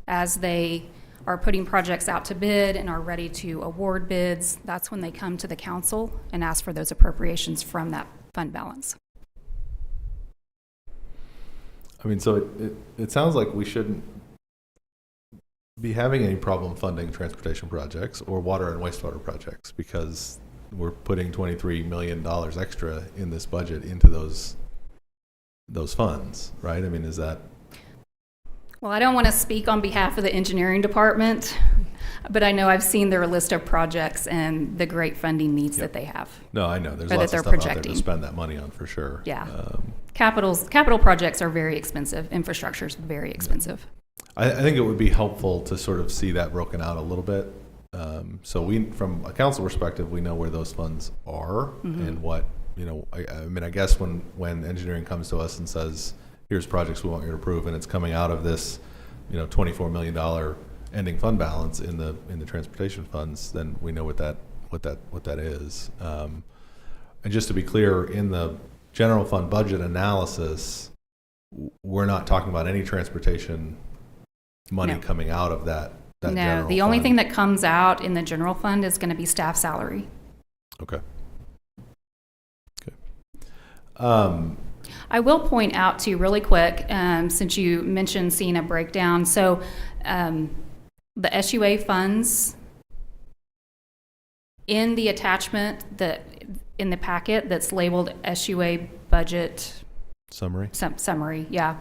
As they are putting projects out to bid and are ready to award bids, that's when they come to the council and ask for those appropriations from that fund balance. I mean, so it sounds like we shouldn't be having any problem funding transportation projects or water and wastewater projects because we're putting $23 million extra in this budget into those funds, right? I mean, is that? Well, I don't want to speak on behalf of the engineering department, but I know I've seen their list of projects and the great funding needs that they have. No, I know. There's or lots that of they're stuff out there to projecting. spend that money on for sure. Yeah. Capital projects are very expensive. Infrastructure is very expensive. I think it would be helpful to sort of see that broken out a little bit. So we, from a council perspective, we know where those funds are and what, you know, I mean, I guess when engineering comes to us and says, here's projects we want you to approve, and it's coming out of this, you know, $24 million ending fund balance in the transportation funds, then we know what that is. And just to be clear, in the general fund budget analysis, we're not talking about any transportation money coming out of that No, the only thing that comes out in the general fund is going to be staff salary. Okay. I will point out too, really quick, since you mentioned seeing a breakdown. So the SUA funds in the attachment in the packet that's labeled SUA budget summary, yeah,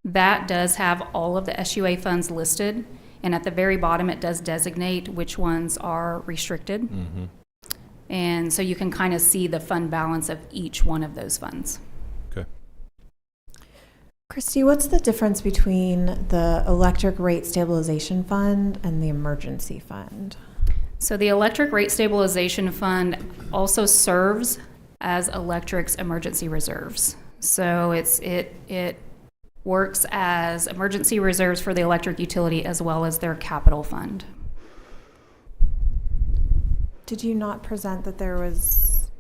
that does have all of the SUA funds listed, and at the very bottom it does designate which ones are restricted. Mm-hmm. And so you can kind of see the fund balance of each one of those funds. Okay. Christy, what's the difference between the electric rate stabilization fund and the emergency fund? So the electric rate stabilization fund also serves as electric's emergency reserves. So it works as emergency reserves for the electric utility as well as their capital fund. Did you not present that was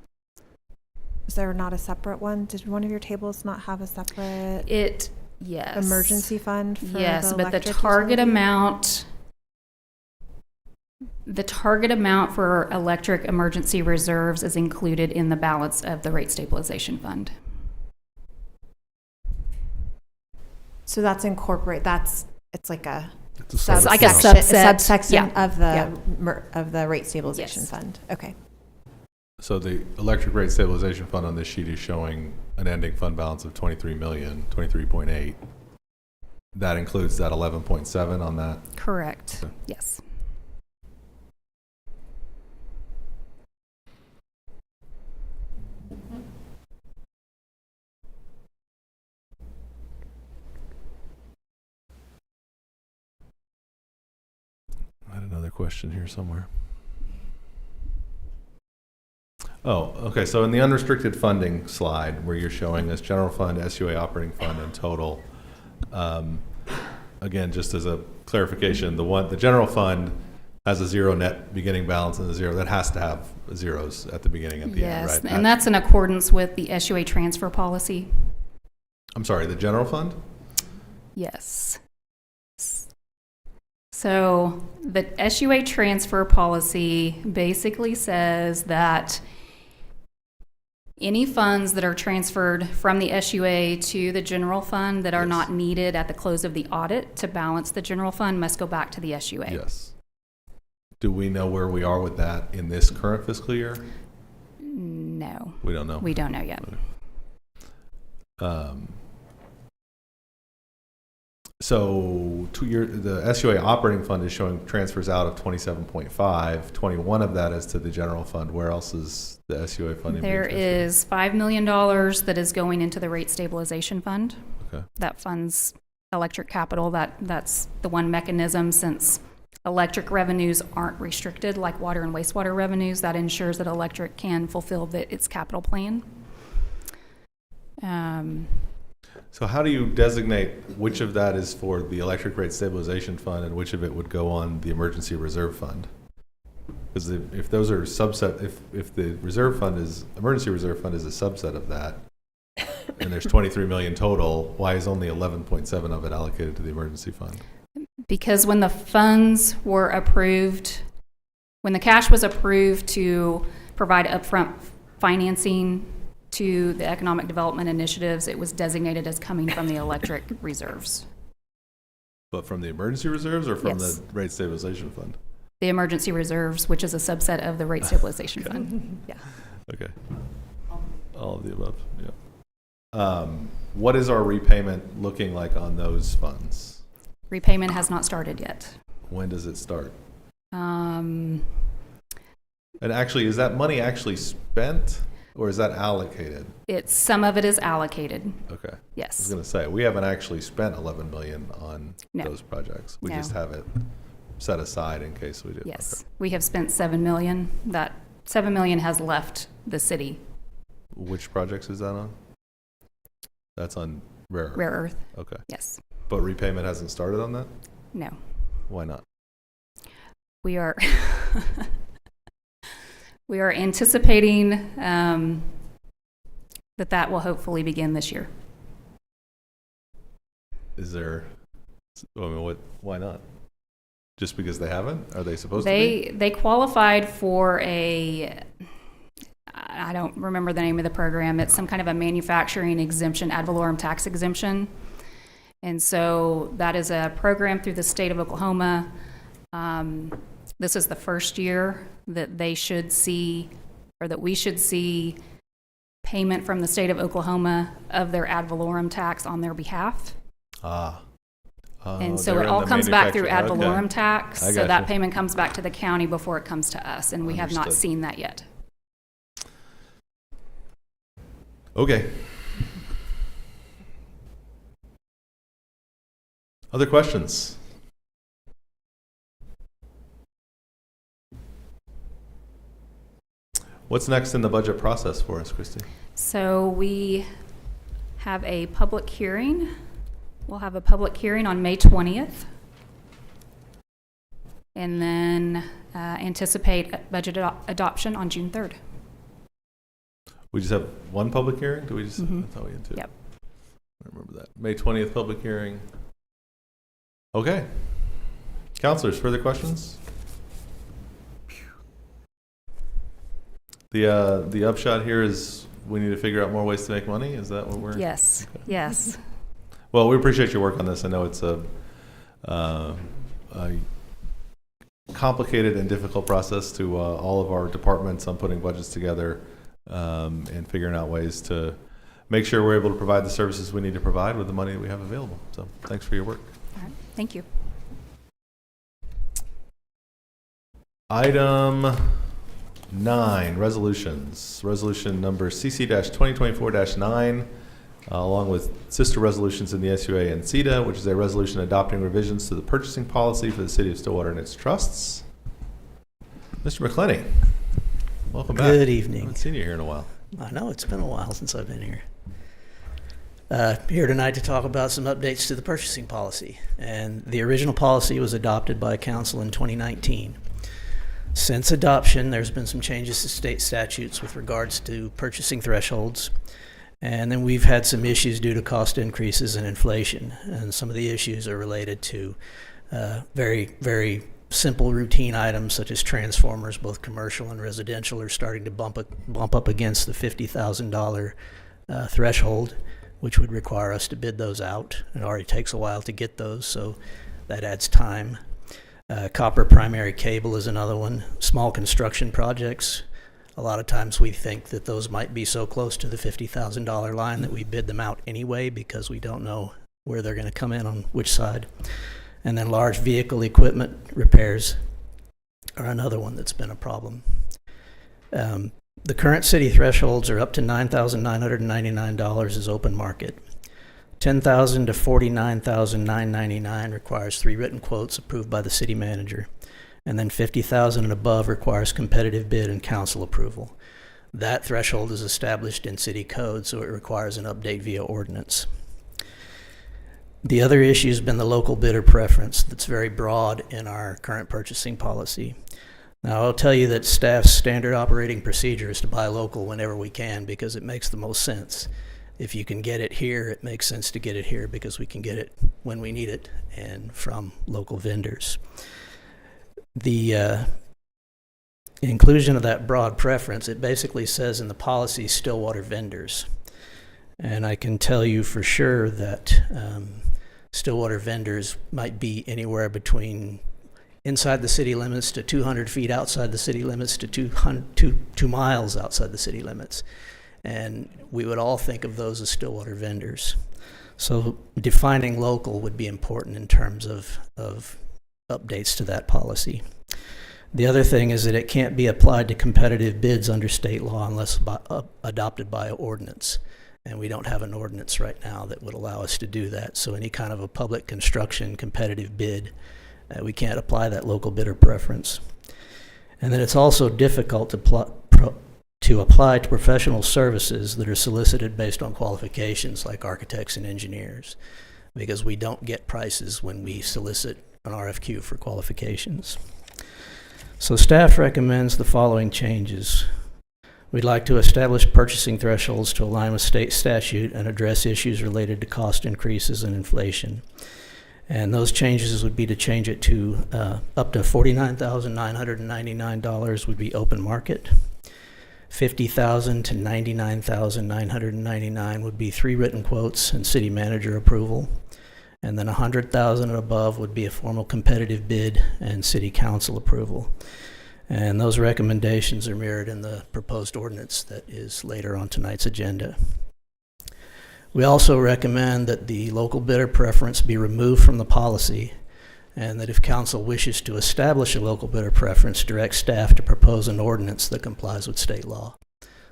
there not a separate one? Did one of your tables not have a separate yes. emergency fund for yes, the but the electric target utility? amount for electric emergency reserves is included in the balance of the rate stabilization fund. So that's it's like a subsection of the rate stabilization Yes. fund. Okay. So the electric rate stabilization fund on this sheet is showing an ending fund balance of 23.8. That includes that 11.7 on that? Correct. Okay. Yes. I had another question here somewhere. Oh, okay. So in the unrestricted funding slide where you're showing us general fund, SUA operating fund, and total, again, just as a clarification, the general fund has a zero net beginning balance and a zero. That has to have zeros at the beginning and at the end, Yes, right? and that's in accordance with the SUA transfer policy. I'm sorry, the general fund? Yes. So the SUA transfer policy basically says that any funds that are transferred from the SUA to the general fund that are not needed at the close of the audit to balance the general fund must go back to the SUA. Yes. Do we know where we are with that in this current fiscal year? No. We don't know. We don't know yet. So the SUA operating fund is showing transfers out of 27.5. 21 of that is to the general fund. Where else is the SUA funding? There is $5 million that is going into the rate stabilization fund. Okay. That funds electric capital. That's the one mechanism, since electric revenues aren't restricted like water and wastewater revenues, that ensures that electric can fulfill its capital plan. So how do you designate which of that is for the electric rate stabilization fund and which of it would go on the emergency reserve fund? Because if those are subset, if the emergency reserve fund is a subset of that, and there's 23 million total, why is only 11.7 of it allocated to the emergency fund? Because when the funds were approved, when the cash was approved to provide upfront financing to the economic development initiatives, it was designated as coming from the electric reserves. But from the emergency reserves or from Yes. the rate stabilization fund? The emergency reserves, which is a subset of the rate stabilization fund. Yeah. Okay. All of the above, yeah. What is our repayment looking like on those funds? Repayment has not started yet. When does it start? Um, And actually, is that money actually spent or is that allocated? some of it is allocated. Okay. I was Yes. going to say, we haven't actually spent 11 million on No. those projects. We No. just have it set aside in case we do. Yes. We have spent $7 million. That $7 million has left the city. Okay. Which projects is that on? That's on rare earth. Rare earth. Okay. Yes. But repayment hasn't started on that? No. Why not? We are we are anticipating that will hopefully begin this year. Is there, I mean, why not? Just because they haven't? Are they supposed to be? They qualified for I don't remember the name of the program. It's some kind of a manufacturing exemption, ad valorem tax exemption. And so that is a program through the state of Oklahoma. This is the first year that they should see, or that we should see, payment from the state of Oklahoma of their ad valorem tax on their behalf. And so it all comes back through ad valorem tax. So that payment comes back to the county before it comes to us, and we have not seen that yet. Okay. Other questions? What's next in the budget process for us, Christy? So we have a public hearing. We'll have a public hearing on May 20th. And then anticipate budget adoption on June 3rd. We just have one public hearing? Do we just? Mhm. I thought we had two. Yep. I remember that. May 20th public hearing. Okay. Counselors, further questions? The upshot here is we need to figure out more ways to make money. Is that what we're? Yes. Okay. Yes. Well, we appreciate your work on this. I know it's a complicated and difficult process to all of our departments on putting budgets together and figuring out ways to make sure we're able to provide the services we need to provide with the money that we have available. So thanks for your work. All right. Thank you. Item 9, resolutions. Resolution number CC-2024-9, along with sister resolutions in the SUA and SEDA, which is a resolution adopting revisions to the purchasing policy for the city of Stillwater and its trusts. Mr. McClenny. Welcome back. Good evening. Haven't seen you here in a while. I know, it's been a while since I've been here. Here tonight to talk about some updates to the purchasing policy. And the original policy was adopted by council in 2019. Since adoption, there's been some changes to state statutes with regards to purchasing thresholds. And then we've had some issues due to cost increases and inflation. And some of the issues are related to very, very simple routine items such as transformers, both commercial and residential, are starting to bump up against the $50,000 threshold, which would require us to bid those out. It already takes a while to get those, so that adds time. Copper primary cable is another one. Small construction projects, a lot of times we think that those might be so close to the $50,000 line that we bid them out anyway because we don't know where they're going to come in on which side. And then large vehicle equipment repairs are another one that's been a problem. The current city thresholds are up to $9,999 is open market. $10,000 to $49,999 requires 3 written quotes approved by the city manager. And then $50,000 and above requires competitive bid and council approval. That threshold is established in city code, so it requires an update via ordinance. The other issue has been the local bidder preference that's very broad in our current purchasing policy. Now, I'll tell you that staff's standard operating procedure is to buy local whenever we can because it makes the most sense. If you can get it here, it makes sense to get it here because we can get it when we need it and from local vendors. The inclusion of that broad preference, it basically says in the policy Stillwater vendors. And I can tell you for sure that Stillwater vendors might be anywhere between inside the city limits to 200 feet outside the city limits to 2 miles outside the city limits. And we would all think of those as Stillwater vendors. So defining local would be important in terms of updates to that policy. The other thing is that it can't be applied to competitive bids under state law unless adopted by ordinance. And we don't have an ordinance right now that would allow us to do that. So any kind of a public construction competitive bid, we can't apply that local bidder preference. And then it's also difficult to apply to professional services that are solicited based on qualifications like architects and engineers, because we don't get prices when we solicit an RFQ for qualifications. So staff recommends the following changes. We'd like to establish purchasing thresholds to align with state statute and address issues related to cost increases and inflation. And those changes would be to change it to up to $49,999 would be open market. $50,000 to $99,999 would be 3 written quotes and city manager approval. And then $100,000 and above would be a formal competitive bid and city council approval. And those recommendations are mirrored in the proposed ordinance that is later on tonight's agenda. We also recommend that the local bidder preference be removed from the policy, and that if council wishes to establish a local bidder preference, direct staff to propose an ordinance that complies with state law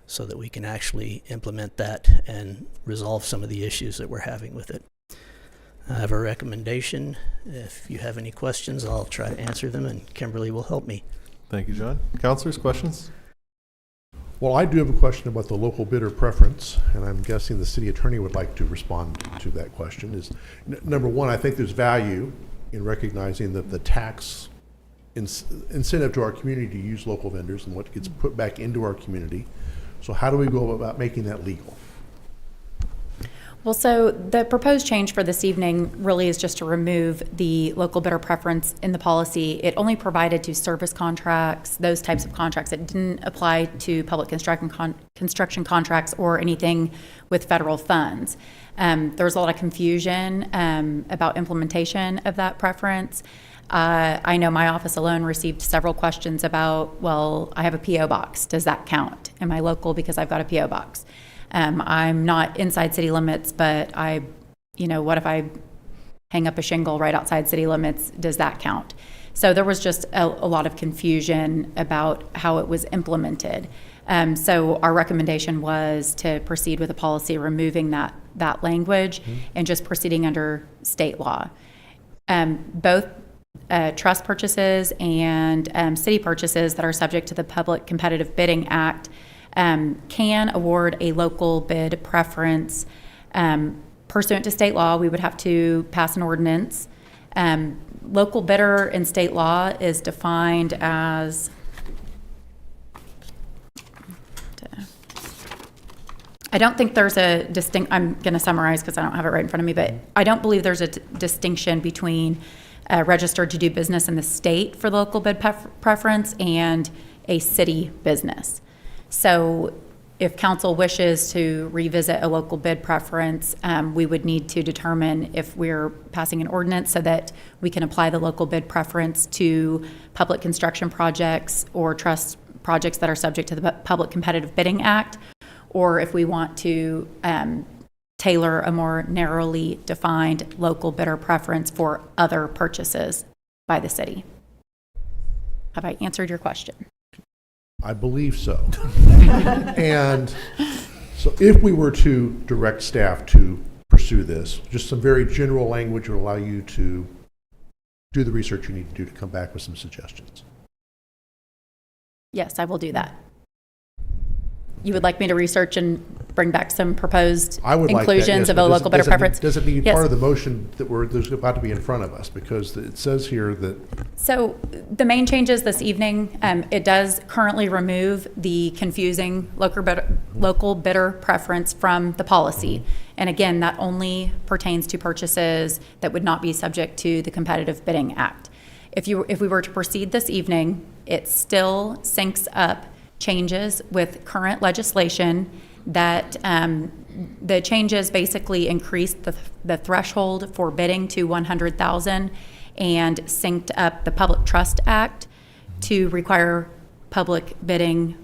so that we can actually implement that and resolve some of the issues that we're having with it. I have a recommendation. If you have any questions, I'll try to answer them, and Kimberly will help me. Thank you, John. Councilors, questions? Well, I do have a question about the local bidder preference, and I'm guessing the city attorney would like to respond to that question. Is number one, I think there's value in recognizing that the tax incentive to our community to use local vendors and what gets put back into our community. So how do we go about making that legal? Well, so the proposed change for this evening really is just to remove the local bidder preference in the policy. It only provided to service contracts, those types of contracts. It didn't apply to public construction contracts or anything with federal funds. There was a lot of confusion about implementation of that preference. I know my office alone received several questions about, well, I have a P.O. box. Does that count? Am I local because I've got a P.O. box? I'm not inside city limits, but what if I hang up a shingle right outside city limits? Does that count? So there was just a lot of confusion about how it was implemented. So our recommendation was to proceed with a policy removing that language and just proceeding under state law. Both trust purchases and city purchases that are subject to the Public Competitive Bidding Act can award a local bid preference. Pursuant to state law, we would have to pass an ordinance. Local bidder in state law is defined as I don't think there's a I'm going to summarize because I don't have it right in front of me, but I don't believe there's a distinction between registered to do business in the state for the local bid preference and a city business. So if council wishes to revisit a local bid preference, we would need to determine if we're passing an ordinance so that we can apply the local bid preference to public construction projects or trust projects that are subject to the Public Competitive Bidding Act, or if we want to tailor a more narrowly defined local bidder preference for other purchases by the city. Have I answered your question? I believe so. And so if we were to direct staff to pursue this, just some very general language will allow you to do the research you need to do to come back with some suggestions. Yes, I will do that. You would like me to research and bring back some proposed inclusions of a local bidder preference? Does it need Yes. part of the motion that there's about to be in front of us? Because it says here that So the main changes this evening, it does currently remove the confusing local bidder preference from the policy. And again, that only pertains to purchases that would not be subject to the Competitive Bidding Act. If we were to proceed this evening, it still syncs up changes with current legislation that the changes basically increased the threshold for bidding to 100,000 and synced up the Public Trust Act to require public bidding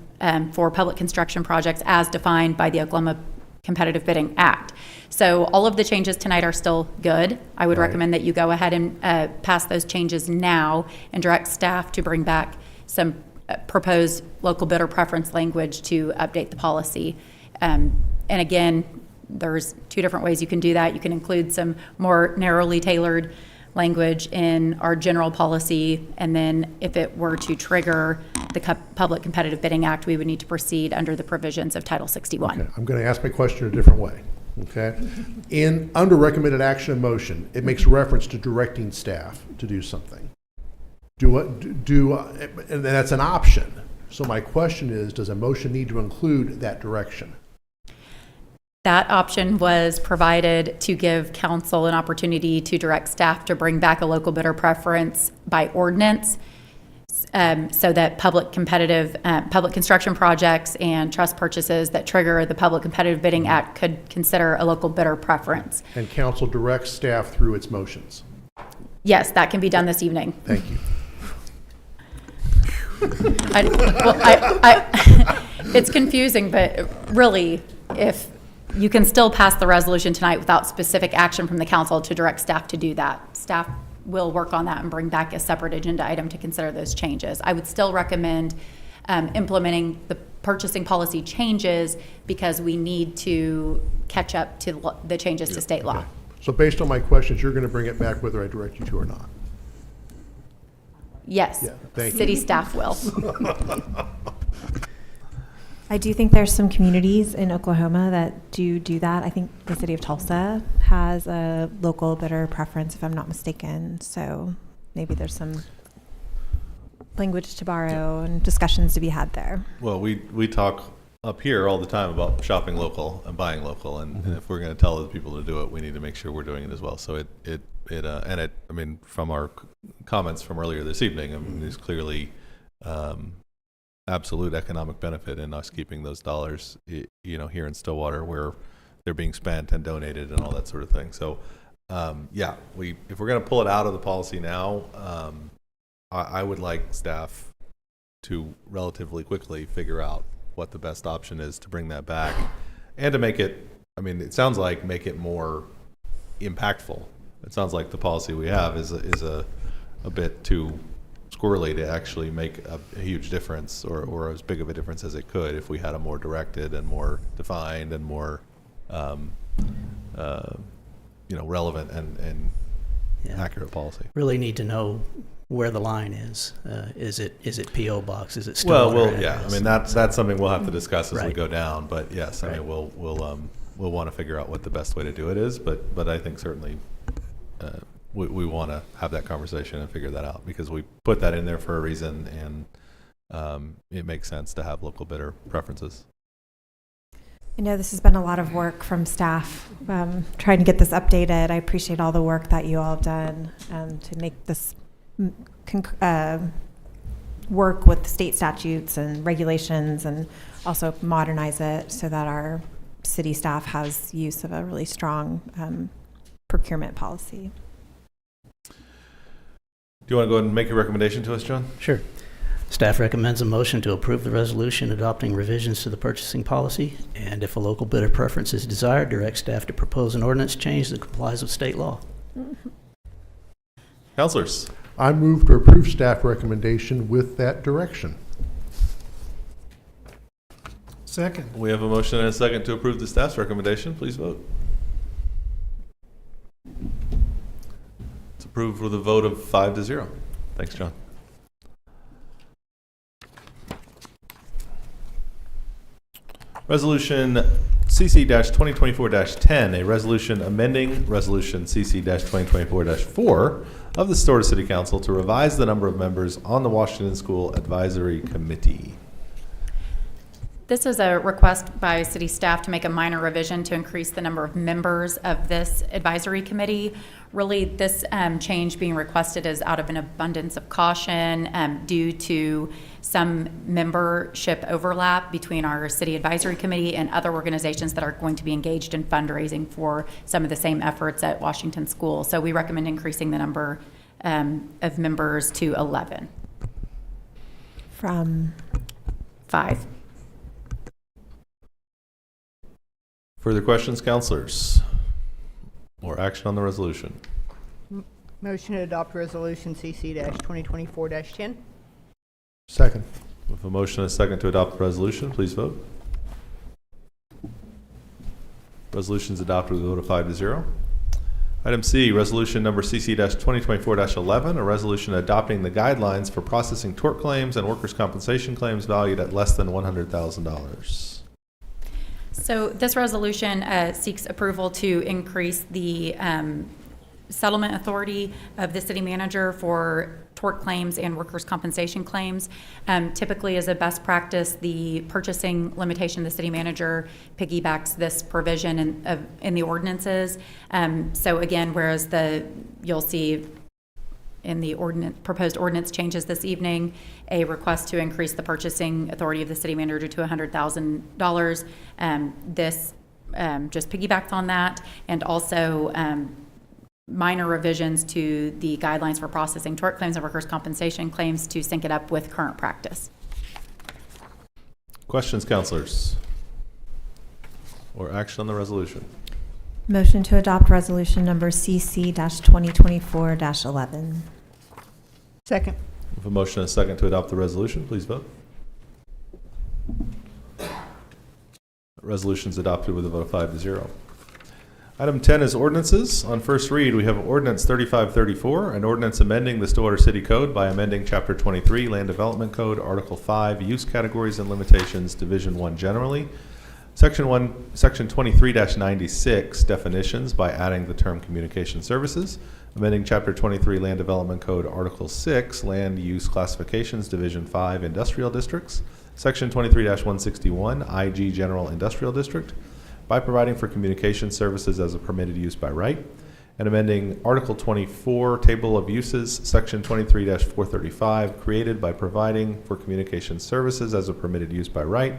for public construction projects as defined by the Oklahoma Competitive Bidding Act. So all of the changes tonight are still good. I would recommend that you go ahead and pass those changes now and direct staff to bring back some proposed local bidder preference language to update the policy. And again, there's two different ways you can do that. You can include some more narrowly tailored language in our general policy, and then if it were to trigger the Public Competitive Bidding Act, we would need to proceed under the provisions of Title 61. Okay, I'm going to ask my question a different way. Okay, under recommended action and motion, it makes reference to directing staff to do something. And that's an option. So my question is, does a motion need to include that direction? That option was provided to give council an opportunity to direct staff to bring back a local bidder preference by ordinance, so that public construction projects and trust purchases that trigger the Public Competitive Bidding Act could consider a local bidder preference. And council directs staff through its motions. Yes, that can be done this evening. Thank you. It's confusing, but really, if you can still pass the resolution tonight without specific action from the council to direct staff to do that. Staff will work on that and bring back a separate agenda item to consider those changes. I would still recommend implementing the purchasing policy changes because we need to catch up to the changes to state law. Okay. So based on my questions, you're going to bring it back whether I direct you to or not? Yes, Yeah, thank city you. staff will. I do think there's some communities in Oklahoma that do that. I think the city of Tulsa has a local bidder preference, if I'm not mistaken. So maybe there's some language to borrow and discussions to be had there. Well, we talk up here all the time about shopping local and buying local, and if we're going to tell other people to do it, we need to make sure we're doing it as well. So I mean, from our comments from earlier this evening, I mean, there's clearly absolute economic benefit in us keeping those dollars, here in Stillwater where they're being spent and donated and all that sort of thing. So, if we're going to pull it out of the policy now, I would like staff to relatively quickly figure out what the best option is to bring that back and to make it, it sounds like make it more impactful. It sounds like the policy we have is a bit too squirrely to actually make a huge difference or as big of a difference as it could if we had a more directed and more defined and more relevant and accurate policy. Really need to know where the line is. Is it P.O. Box? Is it Well, Stillwater? yeah. I address? mean, that's something we'll have to discuss as we Right. go down. But yes, I Right. mean, we'll want to figure out what the best way to do it is. But I think certainly we want to have that conversation and figure that out, because we put that in there for a reason, and it makes sense to have local bidder preferences. I know this has been a lot of work from staff trying to get this updated. I appreciate all the work that you all have done to make this work with state statutes and regulations, and also modernize it so that our city staff has use of a really strong procurement policy. Do you want to go ahead and make your recommendation to us, John? Sure. Staff recommends a motion to approve the resolution adopting revisions to the purchasing policy, and if a local bidder preference is desired, direct staff to propose an ordinance change that complies with state law. Councilors? I move to approve staff recommendation with that direction. Second. We have a motion and a second to approve the staff's recommendation. Please vote. It's approved with a vote of 5-0. Thanks, John. Resolution CC-2024-10, a resolution amending Resolution CC-2024-4 of the Stillwater City Council to revise the number of members on the Washington School Advisory Committee. This is a request by city staff to make a minor revision to increase the number of members of this advisory committee. Really, this change being requested is out of an abundance of caution due to some membership overlap between our city advisory committee and other organizations that are going to be engaged in fundraising for some of the same efforts at Washington School. So we recommend increasing the number of members to 11. From 5. Further questions, councilors? Or action on the resolution? Motion to adopt resolution CC-2024-10. Second. With a motion and a second to adopt the resolution, please vote. Resolution is adopted with a vote of 5-0. Item C, resolution number CC-2024-11, a resolution adopting the guidelines for processing tort claims and workers' compensation claims valued at less than $100,000. So this resolution seeks approval to increase the settlement authority of the city manager for tort claims and workers' compensation claims. Typically, as a best practice, the purchasing limitation, the city manager piggybacks this provision in the ordinances. So again, whereas you'll see in the proposed ordinance changes this evening, a request to increase the purchasing authority of the city manager to $100,000. This just piggybacks on that, and also minor revisions to the guidelines for processing tort claims and workers' compensation claims to sync it up with current practice. Questions, councilors? Or action on the resolution? Motion to adopt resolution number CC-2024-11. Second. With a motion and a second to adopt the resolution, please vote. Resolution is adopted with a vote of 5-0. Item 10 is ordinances. On first read, we have Ordinance 3534, an ordinance amending the Stillwater City Code by amending Chapter 23, Land Development Code, Article 5, Use Categories and Limitations, Division 1 generally, Section 23-96, Definitions, by adding the term Communication Services, amending Chapter 23, Land Development Code, Article 6, Land Use Classifications, Division 5, Industrial Districts, Section 23-161, IG General Industrial District, by providing for communication services as a permitted use by right, and amending Article 24, Table of Uses, Section 23-435, created by providing for communication services as a permitted use by right,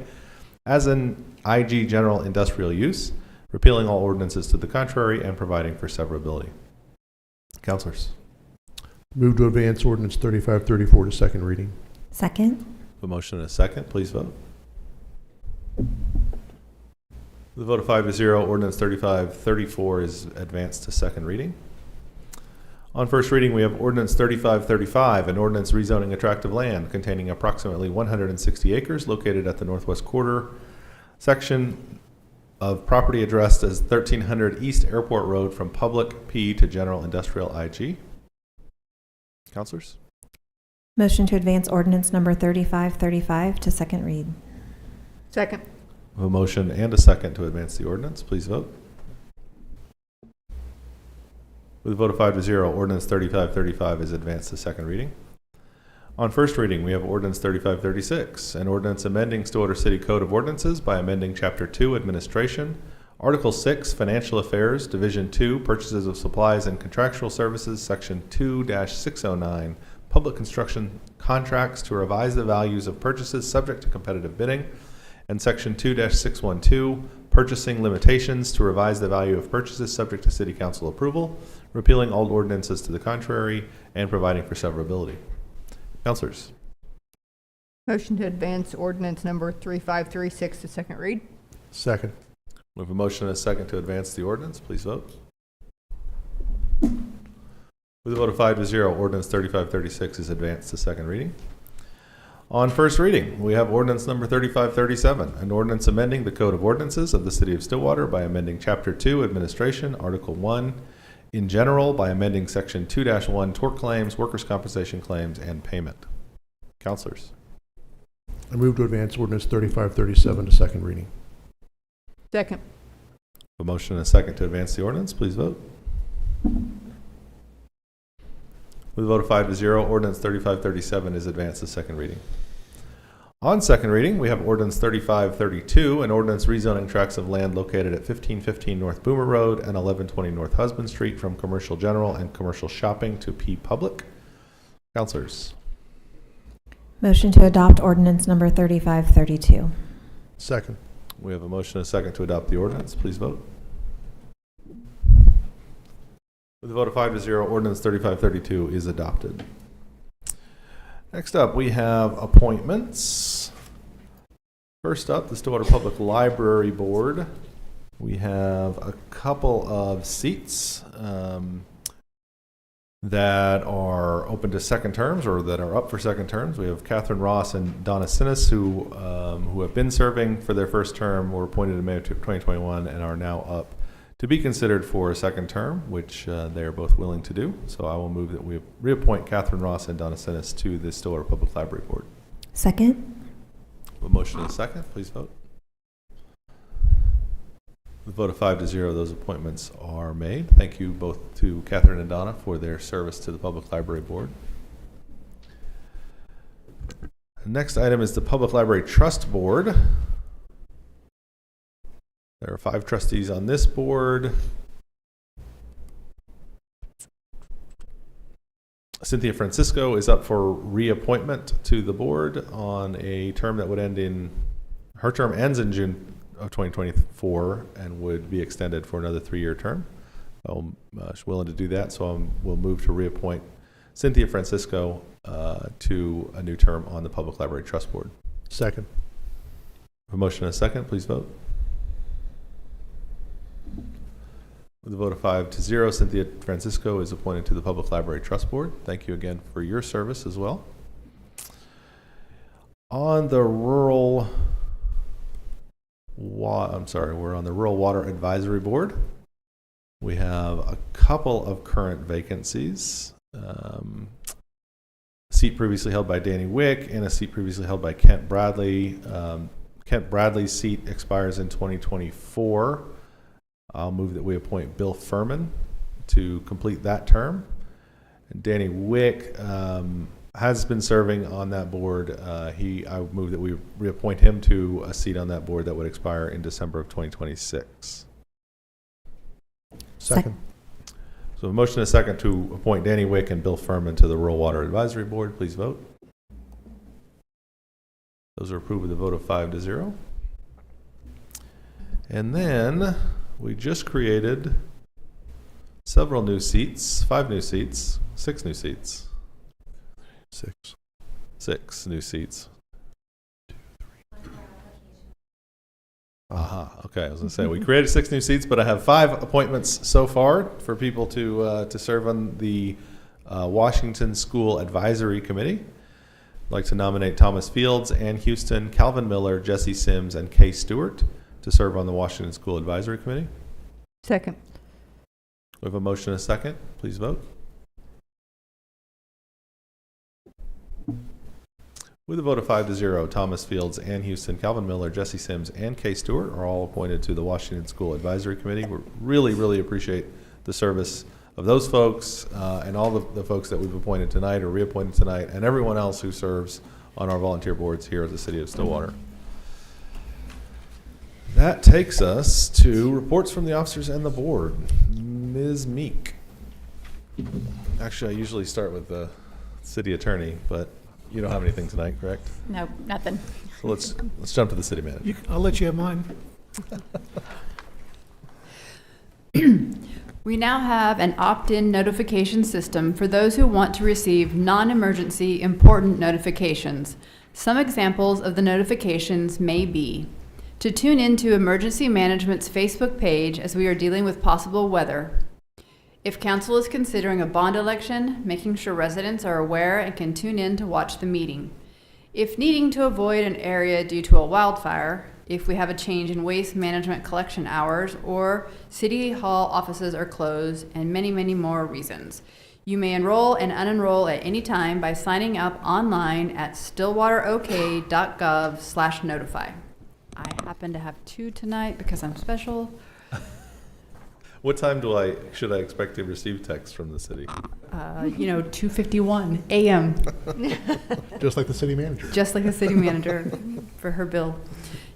as an IG General Industrial Use, repealing all ordinances to the contrary, and providing for severability. Councilors? Move to advance ordinance 3534 to second reading. Second. A motion and a second. Please vote. The vote of 5-0, ordinance 3534 is advanced to second reading. On first reading, we have ordinance 3535, an ordinance rezoning a tract of land containing approximately 160 acres located at the northwest quarter section of property addressed as 1300 East Airport Road from public P to general industrial IG. Councilors? Motion to advance ordinance number 3535 to second read. Second. We have a motion and a second to advance the ordinance. Please vote. With a vote of 5-0, ordinance 3535 is advanced to second reading. On first reading, we have ordinance 3536, an ordinance amending Stillwater City Code of Ordinances by amending Chapter 2, Administration, Article 6, Financial Affairs, Division 2, Purchases of Supplies and Contractual Services, Section 2-609, Public Construction Contracts to revise the values of purchases subject to competitive bidding, and Section 2-612, Purchasing Limitations to revise the value of purchases subject to City Council approval, repealing all ordinances to the contrary, and providing for severability. Councilors. Motion to advance ordinance number 3536 to second read. Second. We have a motion and a second to advance the ordinance. Please vote. With a vote of 5-0, ordinance 3536 is advanced to second reading. On first reading, we have ordinance number 3537, an ordinance amending the Code of Ordinances of the City of Stillwater by amending Chapter 2, Administration, Article 1, in general, by amending Section 2-1, Tort Claims, Workers' Compensation Claims, and Payment. Councilors. I move to advance ordinance 3537 to second reading. Second. A motion and a second to advance the ordinance. Please vote. With a vote of 5-0, ordinance 3537 is advanced to second reading. On second reading, we have ordinance 3532, an ordinance rezoning tracts of land located at 1515 North Boomer Road and 1120 North Husband Street from commercial general and commercial shopping to P Public. Councilors. Motion to adopt ordinance number 3532. Second. We have a motion and a second to adopt the ordinance. Please vote. With a vote of 5-0, ordinance 3532 is adopted. Next up, we have appointments. First up, the Stillwater Public Library Board. We have a couple of seats that are open to second terms or that are up for second terms. We have Catherine Ross and Donna Sinnis, who have been serving for their first term, were appointed in May of 2021, and are now up to be considered for a second term, which they are both willing to do. So I will move that we reappoint Catherine Ross and Donna Sinnis to the Stillwater Public Library Board. Second. A motion and a second. Please vote. With a vote of 5-0, those appointments are made. Thank you both to Catherine and Donna for their service to the Public Library Board. The next item is the Public Library Trust Board. There are 5 trustees on this board. Cynthia Francisco is up for reappointment to the board on a term that would end in, her term ends in June of 2024 and would be extended for another 3-year term. She's willing to do that, so we'll move to reappoint Cynthia Francisco to a new term on the Public Library Trust Board. Second. A motion and a second, please vote. With a vote of 5-0, Cynthia Francisco is appointed to the Public Library Trust Board. Thank you again for your service as well. On the we're on the Rural Water Advisory Board. We have a couple of current vacancies. A seat previously held by Danny Wick and a seat previously held by Kent Bradley. Kent Bradley's seat expires in 2024. I'll move that we appoint Bill Furman to complete that term. And Danny Wick has been serving on that board. I move that we reappoint him to a seat on that board that would expire in December of 2026. Second. So a motion and a second to appoint Danny Wick and Bill Furman to the Rural Water Advisory Board. Please vote. Those are approved with a vote of 5-0. And then we just created several new seats, 5 new seats, 6 new seats. 6 new seats. Okay, I was going to say, we created 6 new seats, but I have 5 appointments so far for people to serve on the Washington School Advisory Committee. I'd like to nominate Thomas Fields, Ann Houston, Calvin Miller, Jesse Sims, and Kay Stewart to serve on the Washington School Advisory Committee. Second. We have a motion and a second. Please vote. With a vote of 5-0, Thomas Fields, Ann Houston, Calvin Miller, Jesse Sims, and Kay Stewart are all appointed to the Washington School Advisory Committee. We really appreciate the service of those folks and all the folks that we've appointed tonight or reappointed tonight, and everyone else who serves on our volunteer boards here at the City of Stillwater. That takes us to reports from the officers and the board. Ms. Meek. Actually, I usually start with the city attorney, but you don't have anything tonight, correct? No, nothing. So let's jump to the city manager. I'll let you have mine. We now have an opt-in notification system for those who want to receive non-emergency important notifications. Some examples of the notifications may be to tune into Emergency Management's Facebook page as we are dealing with possible weather. If council is considering a bond election, making sure residents are aware and can tune in to watch the meeting. If needing to avoid an area due to a wildfire, if we have a change in waste management collection hours, or City Hall offices are closed, and many more reasons. You may enroll and unenroll at any time by signing up online at stillwaterok.gov/notify. I happen to have 2 tonight because I'm special. What time should I expect to receive text from the city? 2:51 a.m. Just like the city manager. Just like the city manager for her bill.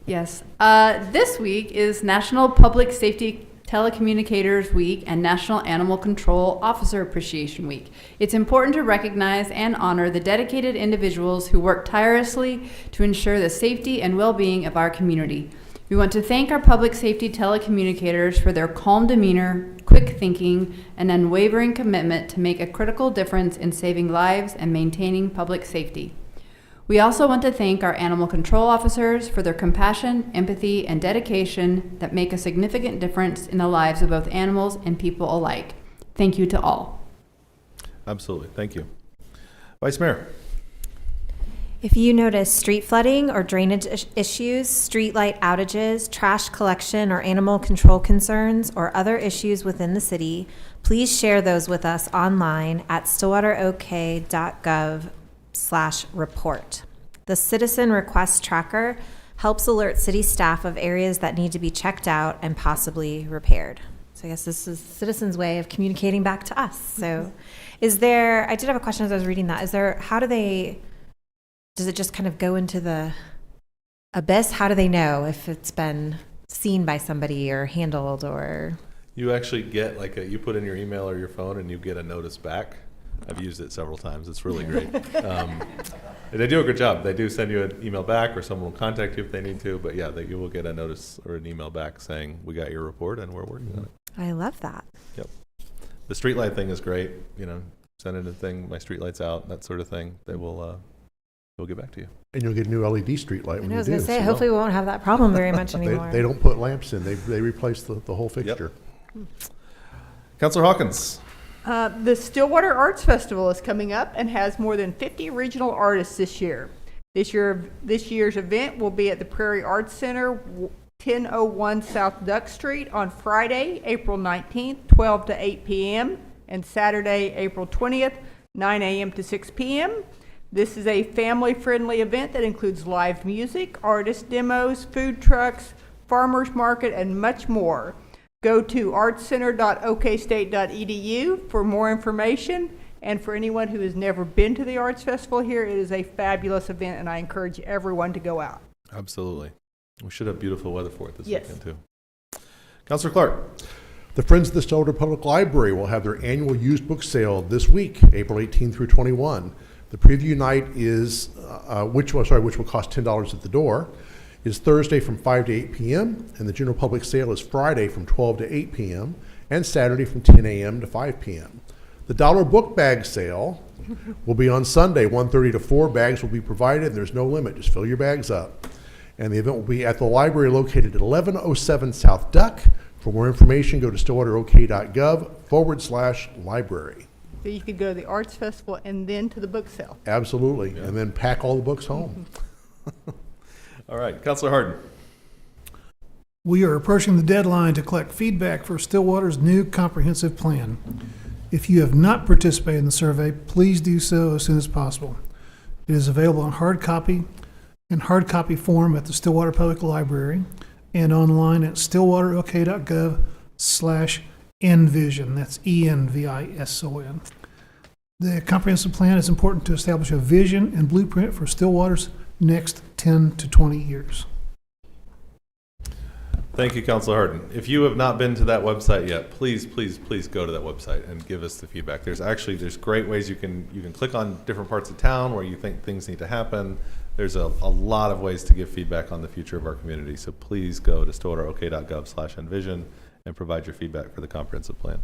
Yes. This week is National Public Safety Telecommunicators Week and National Animal Control Officer Appreciation Week. It's important to recognize and honor the dedicated individuals who work tirelessly to ensure the safety and well-being of our community. We want to thank our public safety telecommunicators for their calm demeanor, quick thinking, and unwavering commitment to make a critical difference in saving lives and maintaining public safety. We also want to thank our animal control officers for their compassion, empathy, and dedication that make a significant difference in the lives of both animals and people alike. Thank you to all. Absolutely. Thank you. Vice Mayor. If you notice street flooding or drainage issues, street light outages, trash collection, or animal control concerns, or other issues within the city, please share those with us online at stillwaterok.gov/report. The Citizen Request Tracker helps alert city staff of areas that need to be checked out and possibly repaired. So I guess this is citizens' way of communicating back to us. So I did have a question as I was reading that. Does it just kind of go into the abyss? How do they know if it's been seen by somebody or handled or? You actually get you put in your email or your phone and you get a notice back. I've used it several times. It's really great. They do a good job. They do send you an email back or someone will contact you if they need to. But yeah, you will get a notice or an email back saying, we got your report and we're working on it. I love that. Yep. The streetlight thing is great. Send in a thing, my streetlight's out, that sort of thing. They will we'll get back to you. And you'll get a new LED street light when you do. I was going to say, hopefully we won't have that problem very much anymore. They don't put lamps in. They replace the whole fixture. Yep. Councilor Hawkins. The Stillwater Arts Festival is coming up and has more than 50 regional artists this year. This year's event will be at the Prairie Arts Center, 1001 South Duck Street on Friday, April 19th, 12 to 8 p.m., and Saturday, April 20th, 9 a.m. to 6 p.m. This is a family-friendly event that includes live music, artist demos, food trucks, farmers market, and much more. Go to artscenter.okstate.edu for more information. And for anyone who has never been to the Arts Festival here, it is a fabulous event, and I encourage everyone to go out. Absolutely. We should have beautiful weather for it this Yes. weekend, too. Councilor Clark. The Friends of the Stillwater Public Library will have their annual used book sale this week, April 18 through 21. The preview night is, which will cost $10 at the door, is Thursday from 5 to 8 p.m., and the general public sale is Friday from 12 to 8 p.m., and Saturday from 10 a.m. to 5 p.m. The dollar book bag sale will be on Sunday, 1:30 to 4. Bags will be provided, and there's no limit. Just fill your bags up. And the event will be at the library located at 1107 South Duck. For more information, go to stillwaterok.gov/library. So you could go to the Arts Festival and then to the book sale. Absolutely. Yeah. And then pack all the books home. All right. Councilor Harden. We are approaching the deadline to collect feedback for Stillwater's new comprehensive plan. If you have not participated in the survey, please do so as soon as possible. It is available in hard copy form at the Stillwater Public Library and online at stillwaterok.gov/envision. That's ENVISON. The comprehensive plan is important to establish a vision and blueprint for Stillwater's next 10 to 20 years. Thank you, Councilor Harden. If you have not been to that website yet, please, please, please go to that website and give us the feedback. There's great ways you can click on different parts of town where you think things need to happen. There's a lot of ways to give feedback on the future of our community. So please go to stillwaterok.gov/envision and provide your feedback for the comprehensive plan.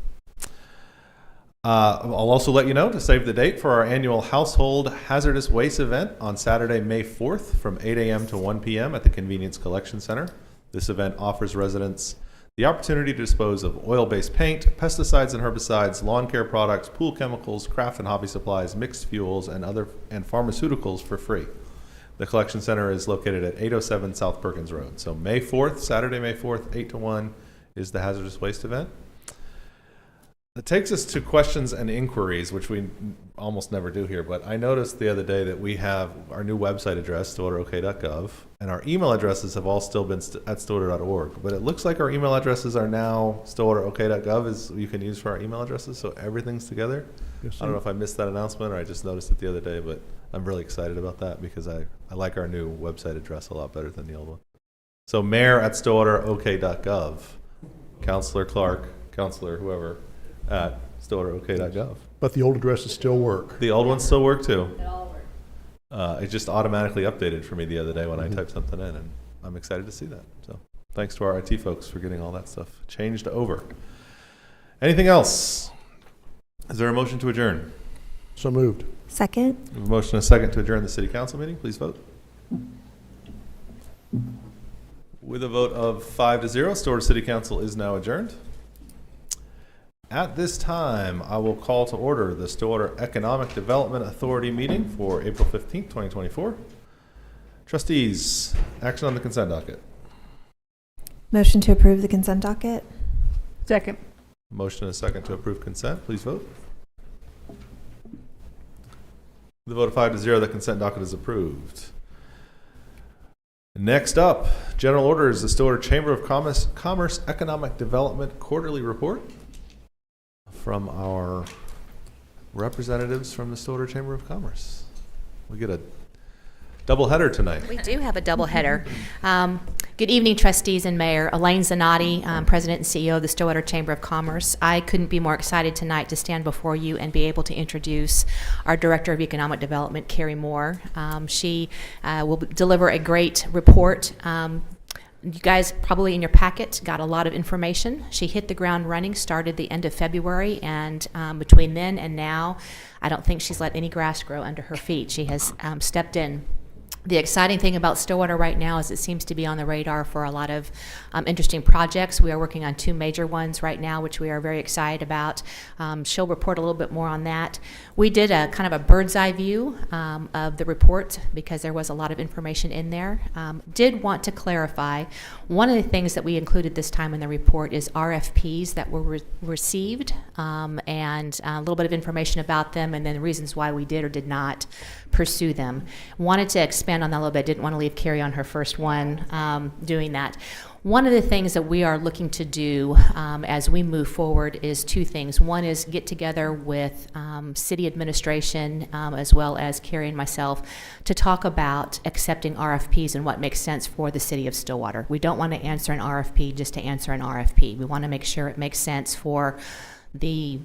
I'll also let you know to save the date for our annual Household Hazardous Waste event on Saturday, May 4th from 8 a.m. to 1 p.m. at the Convenience Collection Center. This event offers residents the opportunity to dispose of oil-based paint, pesticides and herbicides, lawn care products, pool chemicals, craft and hobby supplies, mixed fuels, and pharmaceuticals for free. The collection center is located at 807 South Perkins Road. So May 4th, Saturday, May 4th, 8 to 1 is the hazardous waste event. That takes us to questions and inquiries, which we almost never do here, but I noticed the other day that we have our new website address, stillwaterok.gov, and our email addresses have all still been at stillwater.org, but it looks like our email addresses are now stillwaterok.gov is you can use for our email addresses, so everything's together. Yes, I don't know if I missed that announcement or I just noticed it the other day, but I'm really excited about that because I like our new website address a lot better than the old one. So mayor@stillwaterok.gov, Councilor Clark, Councilor whoever, at stillwaterok.gov. But the old addresses still work. The old ones still work too. It all works. It just automatically updated for me the other day when I typed something in, and I'm excited to see that. So thanks to our IT folks for getting all that stuff changed over. Anything else? Is there a motion to adjourn? So moved. Second. We have a motion and a second to adjourn the city council meeting. Please vote. With a vote of 5-0, Stillwater City Council is now adjourned. At this time, I will call to order the Stillwater Economic Development Authority meeting for April 15th, 2024. Trustees, action on the consent docket. Motion to approve the consent docket. Second. Motion and a second to approve consent. Please vote. With a vote of 5-0, the consent docket is approved. Next up, general orders, the Stillwater Chamber of Commerce Economic Development Quarterly Report from our representatives from the Stillwater Chamber of Commerce. We get a double header tonight. We do have a double header. Good evening, trustees and mayor. Elaine Zanotti, President and CEO of the Stillwater Chamber of Commerce. I couldn't be more excited tonight to stand before you and be able to introduce our Director of Economic Development, Carrie Moore. She will deliver a great report. You guys probably in your packet got a lot of information. She hit the ground running, started the end of February, and between then and now, I don't think she's let any grass grow under her feet. She has stepped in. The exciting thing about Stillwater right now is it seems to be on the radar for a lot of interesting projects. We are working on 2 major ones right now, which we are very excited about. She'll report a little bit more on that. We did a kind of a bird's eye view of the report because there was a lot of information in there. Did want to clarify, one of the things that we included this time in the report is RFPs that were received and a little bit of information about them and then the reasons why we did or did not pursue them. Wanted to expand on that a little bit. Didn't want to leave Carrie on her first one doing that. One of the things that we are looking to do as we move forward is 2 things. One is get together with city administration as well as Carrie and myself to talk about accepting RFPs and what makes sense for the city of Stillwater. We don't want to answer an RFP just to answer an RFP. We want to make sure it makes sense for the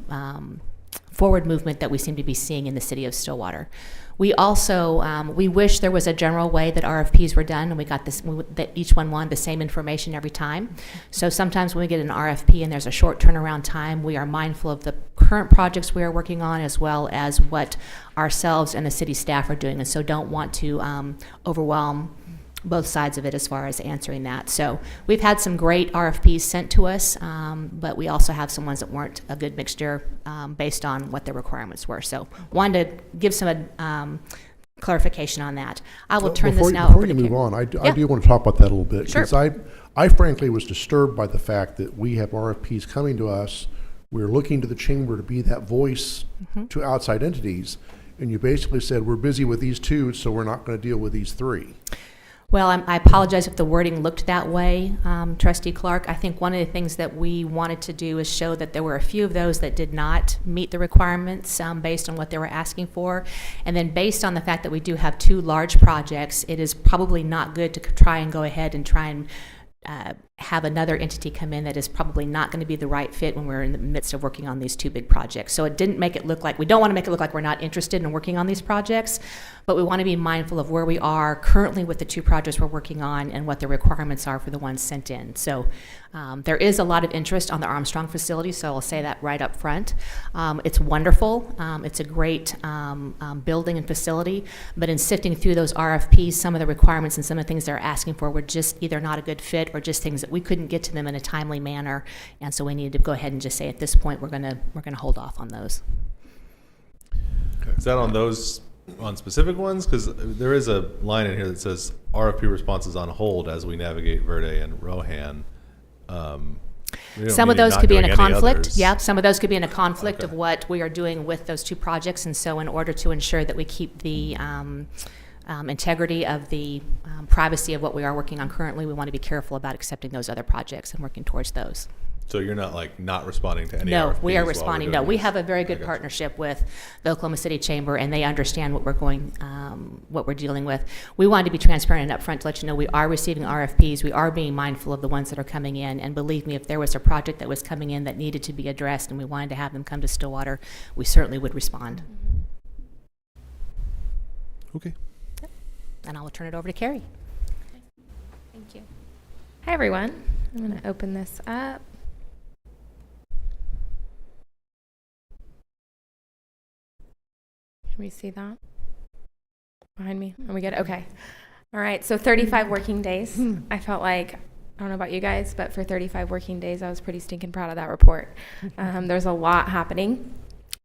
forward movement that we seem to be seeing in the city of Stillwater. We also, we wish there was a general way that RFPs were done and we got this, that each one wanted the same information every time. So sometimes when we get an RFP and there's a short turnaround time, we are mindful of the current projects we are working on as well as what ourselves and the city staff are doing, and so don't want to overwhelm both sides of it as far as answering that. So we've had some great RFPs sent to us, but we also have some ones that weren't a good mixture based on what the requirements were. So wanted to give some clarification on that. I will turn this now over to Kim. Before you move on, I do want to talk about that a little bit. Sure. Because I frankly was disturbed by the fact that we have RFPs coming to us. We're looking to the chamber to be that voice to outside entities. and you basically said, we're busy with these two, so we're not going to deal with these three. Well, I apologize if the wording looked that way, Trustee Clark. I think one of the things that we wanted to do is show that there were a few of those that did not meet the requirements based on what they were asking for. And then based on the fact that we do have two large projects, it is probably not good to try and go ahead and try and have another entity come in that is probably not going to be the right fit when we're in the midst of working on these two big projects. So it didn't make it look like, we don't want to make it look like we're not interested in working on these projects, but we want to be mindful of where we are currently with the two projects we're working on and what the requirements are for the ones sent in. So there is a lot of interest on the Armstrong facility, so I'll say that right up front. It's wonderful. It's a great building and facility, but in sifting through those RFPs, some of the requirements and some of the things they're asking for were just either not a good fit or just things that we couldn't get to them in a timely manner, and so we needed to go ahead and just say at this point we're gonna hold off on those. Is that on those, on specific ones? Because there is a line in here that says RFP responses on hold as we navigate Verde and Rohan. Some of those could be in a conflict. Yeah, some of those could be in a conflict of what we are doing with those two projects, and so in order to ensure that we keep the integrity of the privacy of what we are working on currently, we want to be careful about accepting those other projects and working towards those. So you're not like not responding to any No, RFPs we are while responding. we're No, doing we this? have a very good partnership with the Oklahoma City Chamber, and they understand what we're dealing with. We wanted to be transparent and upfront to let you know we are receiving RFPs. We are being mindful of the ones that are coming in, and believe me, if there was a project that was coming in that needed to be addressed and we wanted to have them come to Stillwater, we certainly would respond. Okay. And I will turn it over to Carrie. Thank you. Hi, everyone. I'm going to open this up. Can we see that behind me? Are we good? Okay. All right. So 35 working days. I felt like, I don't know about you guys, but for 35 working days, I was pretty stinking proud of that report. There's a lot happening.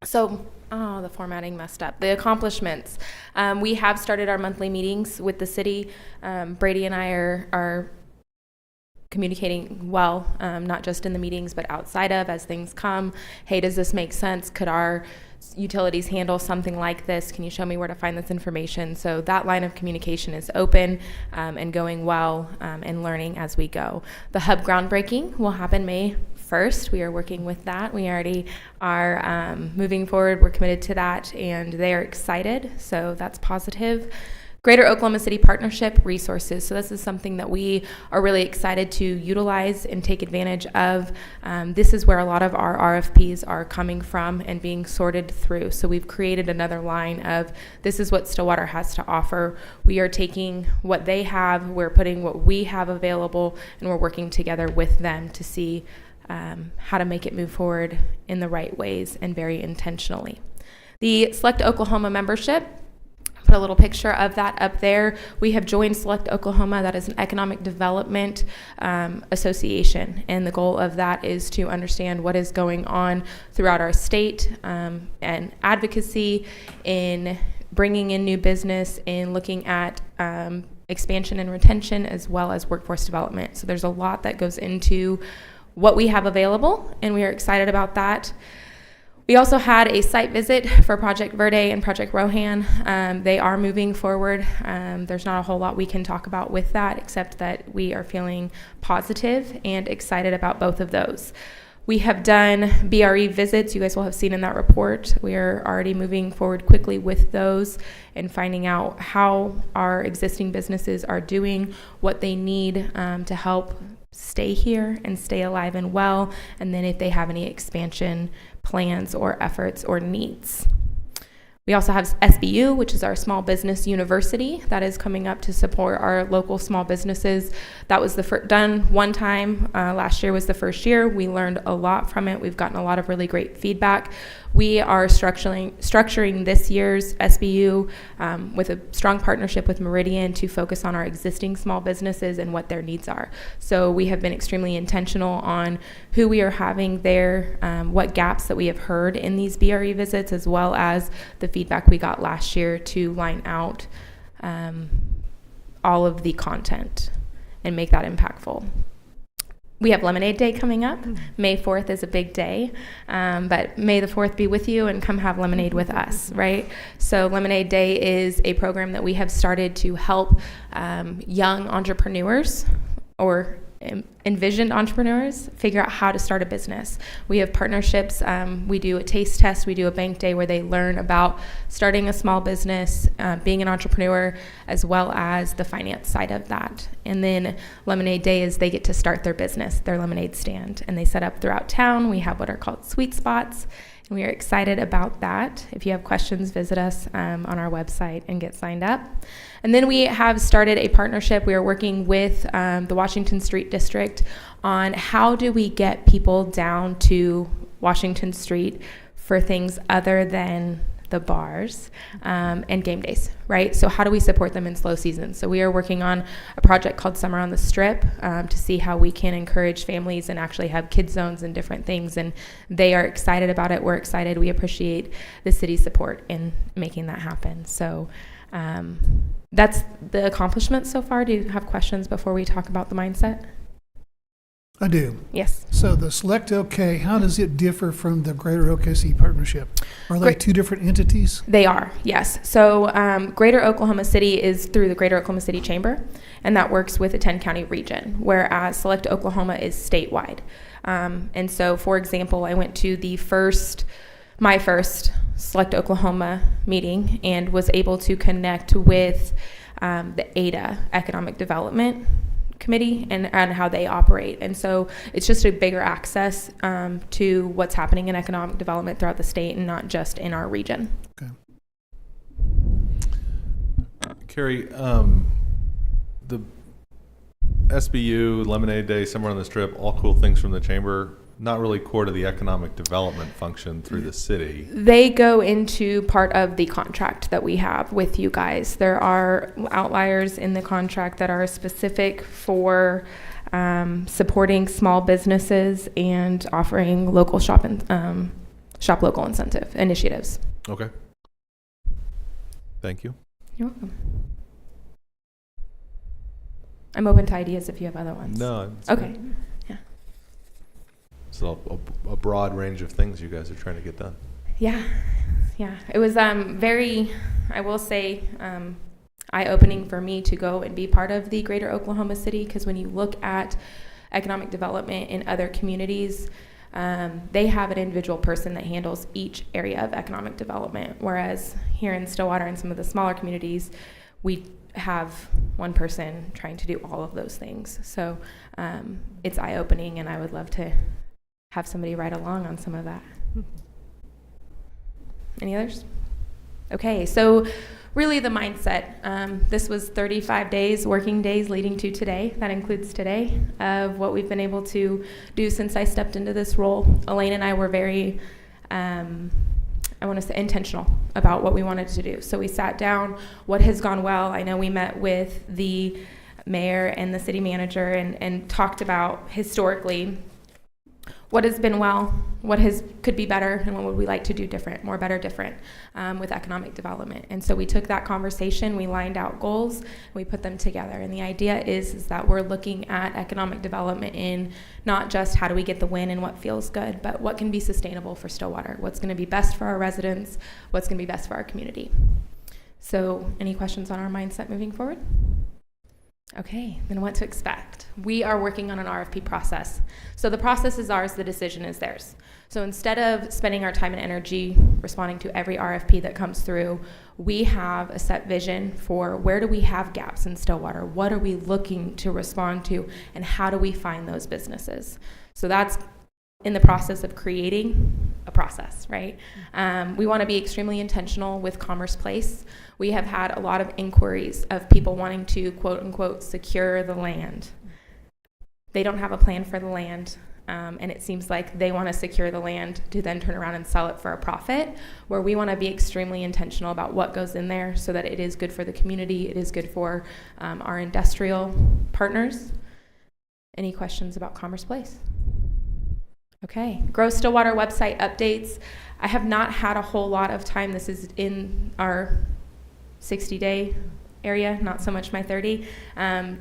So, the formatting messed up. The accomplishments. We have started our monthly meetings with the city. Brady and I are communicating well, not just in the meetings, but outside of, as things come. Hey, does this make sense? Could our utilities handle something like this? Can you show me where to find this information? So that line of communication is open and going well, and learning as we go. The hub groundbreaking will happen May 1st. We are working with that. We already are moving forward. We're committed to that, and they are excited, so that's positive. Greater Oklahoma City Partnership resources. So this is something that we are really excited to utilize and take advantage of. This is where a lot of our RFPs are coming from and being sorted through. So we've created another line of, this is what Stillwater has to offer. We are taking what they have, we're putting what we have available, and we're working together with them to see how to make it move forward in the right ways and very intentionally. The Select Oklahoma membership, put a little picture of that up there. We have joined Select Oklahoma. That is an economic development association, and the goal of that is to understand what is going on throughout our state, and advocacy in bringing in new business, in looking at expansion and retention, as well as workforce development. So there's a lot that goes into what we have available, and we are excited about that. We also had a site visit for Project Verde and Project Rohan. They are moving forward. There's not a whole lot we can talk about with that, except that we are feeling positive and excited about both of those. We have done BRE visits. You guys will have seen in that report. We are already moving forward quickly with those and finding out how our existing businesses are doing, what they need to help stay here and stay alive and well, and then if they have any expansion plans or efforts or needs. We also have SBU, which is our small business university that is coming up to support our local small businesses. That was done one time. Last year was the first year. We learned a lot from it. We've gotten a lot of really great feedback. We are structuring this year's SBU with a strong partnership with Meridian to focus on our existing small businesses and what their needs are. So we have been extremely intentional on who we are having there, what gaps that we have heard in these BRE visits, as well as the feedback we got last year to line out all of the content and make that impactful. we have Lemonade Day coming up. May 4th is a big day, but may the 4th be with you and come have lemonade with us, right? So Lemonade Day is a program that we have started to help young entrepreneurs or envisioned entrepreneurs figure out how to start a business. We have partnerships. We do a taste test. We do a bank day where they learn about starting a small business, being an entrepreneur, as well as the finance side of that. And then Lemonade Day is they get to start their business, their lemonade stand, and they set up throughout town. We have what are called sweet spots, and we are excited about that. If you have questions, visit us on our website and get signed up. And then we have started a partnership. We are working with the Washington Street District on how do we get people down to Washington Street for things other than the bars and game days, right? So how do we support them in slow season? So we are working on a project called Summer on the Strip to see how we can encourage families and actually have kid zones and different things. And they are excited about it. We're excited. We appreciate the city's support in making that happen. So that's the accomplishment so far. Do you have questions before we talk about the mindset? I do. Yes. So the Select OK, how does it differ from the Greater OKC Partnership? Are they two different entities? They are, yes. So Greater Oklahoma City is through the Greater Oklahoma City Chamber, and that works with a 10-county region, whereas Select Oklahoma is statewide. And so, for example, I went to my first Select Oklahoma meeting and was able to connect with the SEDA Economic Development Committee and how they operate. And so it's just a bigger access to what's happening in economic development throughout the state and not just in our region. Okay. Carrie, the SBU, Lemonade Day, Somewhere on the Strip, all cool things from the chamber, not really core to the economic development function through the city. They go into part of the contract that we have with you guys. There are outliers in the contract that are specific for supporting small businesses and offering local shop local incentive initiatives. Okay. Thank you. You're welcome. I'm open to ideas if you have other ones. No. Okay. Great. So a broad range of things you guys are trying to get done. Yeah. It was very, I will say, eye-opening for me to go and be part of the Greater Oklahoma City, because when you look at economic development in other communities, they have an individual person that handles each area of economic development, whereas here in Stillwater and some of the smaller communities, we have one person trying to do all of those things. So it's eye-opening, and I would love to have somebody ride along on some of that. Any others? Okay, so really the mindset. This was 35 days, working days leading to today. That includes today of what we've been able to do since I stepped into this role. Elaine and I were very, intentional about what we wanted to do. So we sat down, what has gone well. I know we met with the mayor and the city manager and talked about historically what has been well, what could be better, and what would we like to do different, more better, different with economic development. And so we took that conversation, we lined out goals, we put them together. And the idea is that we're looking at economic development in not just how do we get the win and what feels good, but what can be sustainable for Stillwater, what's going to be best for our residents, what's going to be best for our community. So any questions on our mindset moving forward? Okay, then what to expect. We are working on an RFP process. So the process is ours, the decision is theirs. So instead of spending our time and energy responding to every RFP that comes through, we have a set vision for where do we have gaps in Stillwater, what are we looking to respond to, and how do we find those businesses. So that's in the process of creating a process, right? We want to be extremely intentional with Commerce Place. We have had a lot of inquiries of people wanting to, quote unquote, secure the land. They don't have a plan for the land, and it seems like they want to secure the land to then turn around and sell it for a profit, where we want to be extremely intentional about what goes in there so that it is good for the community, it is good for our industrial partners. Any questions about Commerce Place? Okay, Grow Stillwater website updates. I have not had a whole lot of time. This is in our 60-day area, not so much my 30,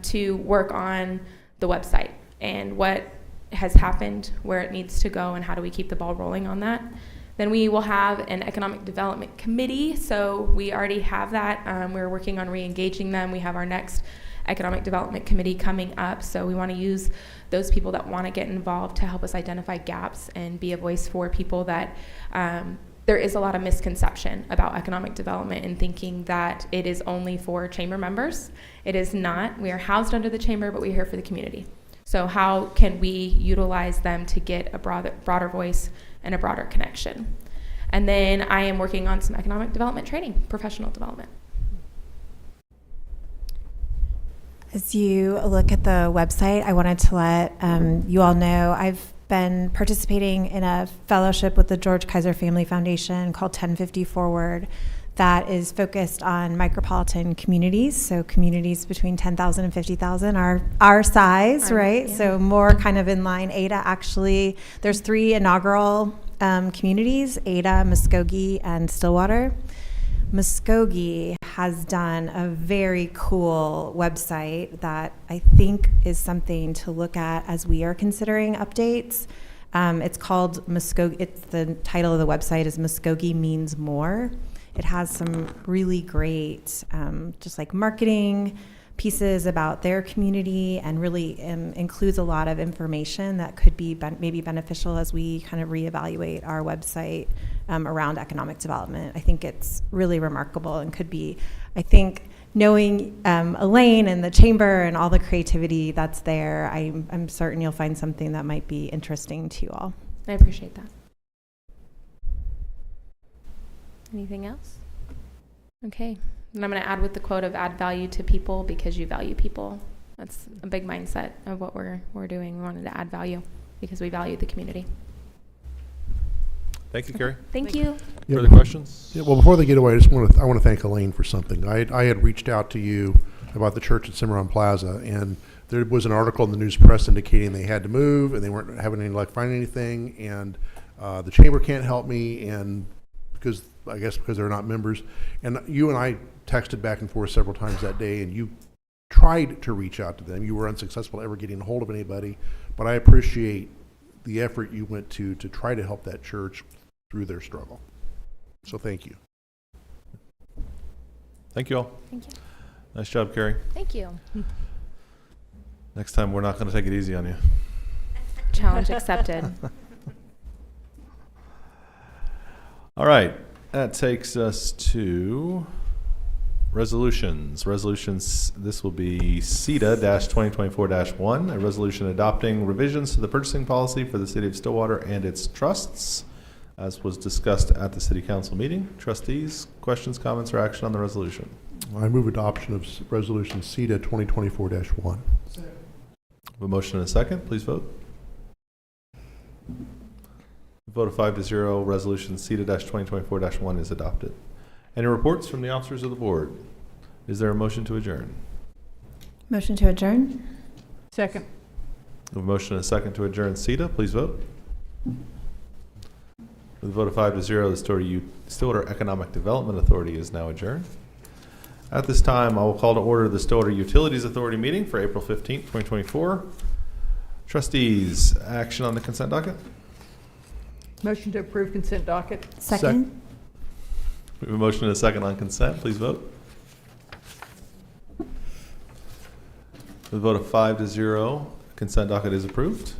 to work on the website. And what has happened, where it needs to go, and how do we keep the ball rolling on that. Then we will have an economic development committee. So we already have that. We're working on re-engaging them. We have our next economic development committee coming up. So we want to use those people that want to get involved to help us identify gaps and be a voice for people that there is a lot of misconception about economic development and thinking that it is only for chamber members. It is not. We are housed under the chamber, but we're here for the community. So how can we utilize them to get a broader voice and a broader connection? And then I am working on some economic development training, professional development. As you look at the website, I wanted to let you all know I've been participating in a fellowship with the George Kaiser Family Foundation called 1050 Forward that is focused on micropolitan communities, so communities between 10,000 and 50,000 are our size, right? Yeah. So more kind of in line. Ada actually, there's 3 inaugural communities, Ada, Muskogee, and Stillwater. Muskogee has done a very cool website that I think is something to look at as we are considering updates. It's called Muskogee. The title of the website is Muskogee Means More. It has some really great, just like marketing pieces about their community, and really includes a lot of information that could be maybe beneficial as we kind of reevaluate our website around economic development. I think it's really remarkable and could be, I think, knowing Elaine and the chamber and all the creativity that's there, I'm certain you'll find something that might be interesting to you all. I appreciate that. Anything else? Okay. And I'm going to add with the quote of add value to people because you value people. That's a big mindset of what we're doing. We wanted to add value because we value the community. Thank you, Carrie. Thank you. Further questions? Yeah, well, before they get away, I want to thank Elaine for something. I had reached out to you about the church at Cimarron Plaza, and there was an article in the news press indicating they had to move and they weren't having any luck finding anything, and the chamber can't help me, and because they're not members. And you and I texted back and forth several times that day, and you tried to reach out to them. You were unsuccessful ever getting a hold of anybody, but I appreciate the effort you went to try to help that church through their struggle. So thank you. Thank you all. Thank you. Nice job, Carrie. Thank you. Next time, we're not going to take it easy on you. Challenge accepted. All right. That takes us to resolutions. Resolutions, this will be SEDA-2024-1, a resolution adopting revisions to the purchasing policy for the city of Stillwater and its trusts, as was discussed at the city council meeting. Trustees, questions, comments, or action on the resolution? I move adoption of resolution SEDA 2024-1. A motion and a second. Please vote. Vote of 5-0, resolution SEDA-2024-1 is adopted. Any reports from the officers of the board? Is there a motion to adjourn? Motion to adjourn? Second. A motion and a second to adjourn SEDA. Please vote. With a vote of 5-0, the Stillwater Economic Development Authority is now adjourned. At this time, I will call to order the Stillwater Utilities Authority meeting for April 15th, 2024. Trustees, action on the consent docket? Motion to approve consent docket. Second. We have a motion and a second on consent. Please vote. With a vote of 5-0, consent docket is approved.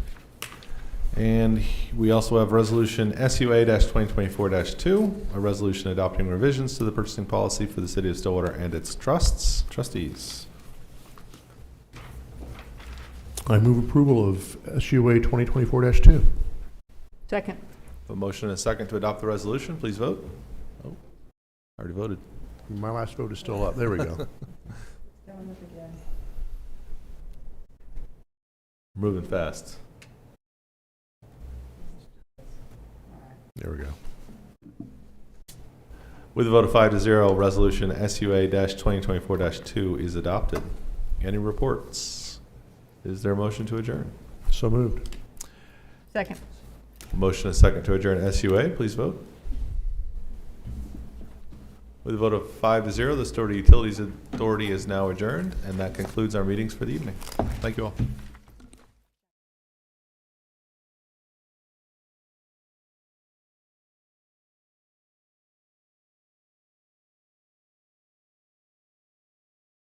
And we also have resolution SUA-2024-2, a resolution adopting revisions to the purchasing policy for the city of Stillwater and its trusts. Trustees. I move approval of SUA 2024-2. Second. A motion and a second to adopt the resolution. Please vote. Oh, already voted. My last vote is still up. There we go. Moving fast. There we go. With a vote of 5-0, resolution SUA-2024-2 is adopted. Any reports? Is there a motion to adjourn? So moved. Second. Motion and second to adjourn SUA. Please vote. With a vote of 5-0, the Stillwater Utilities Authority is now adjourned, and that concludes our meetings for the evening. Thank you all.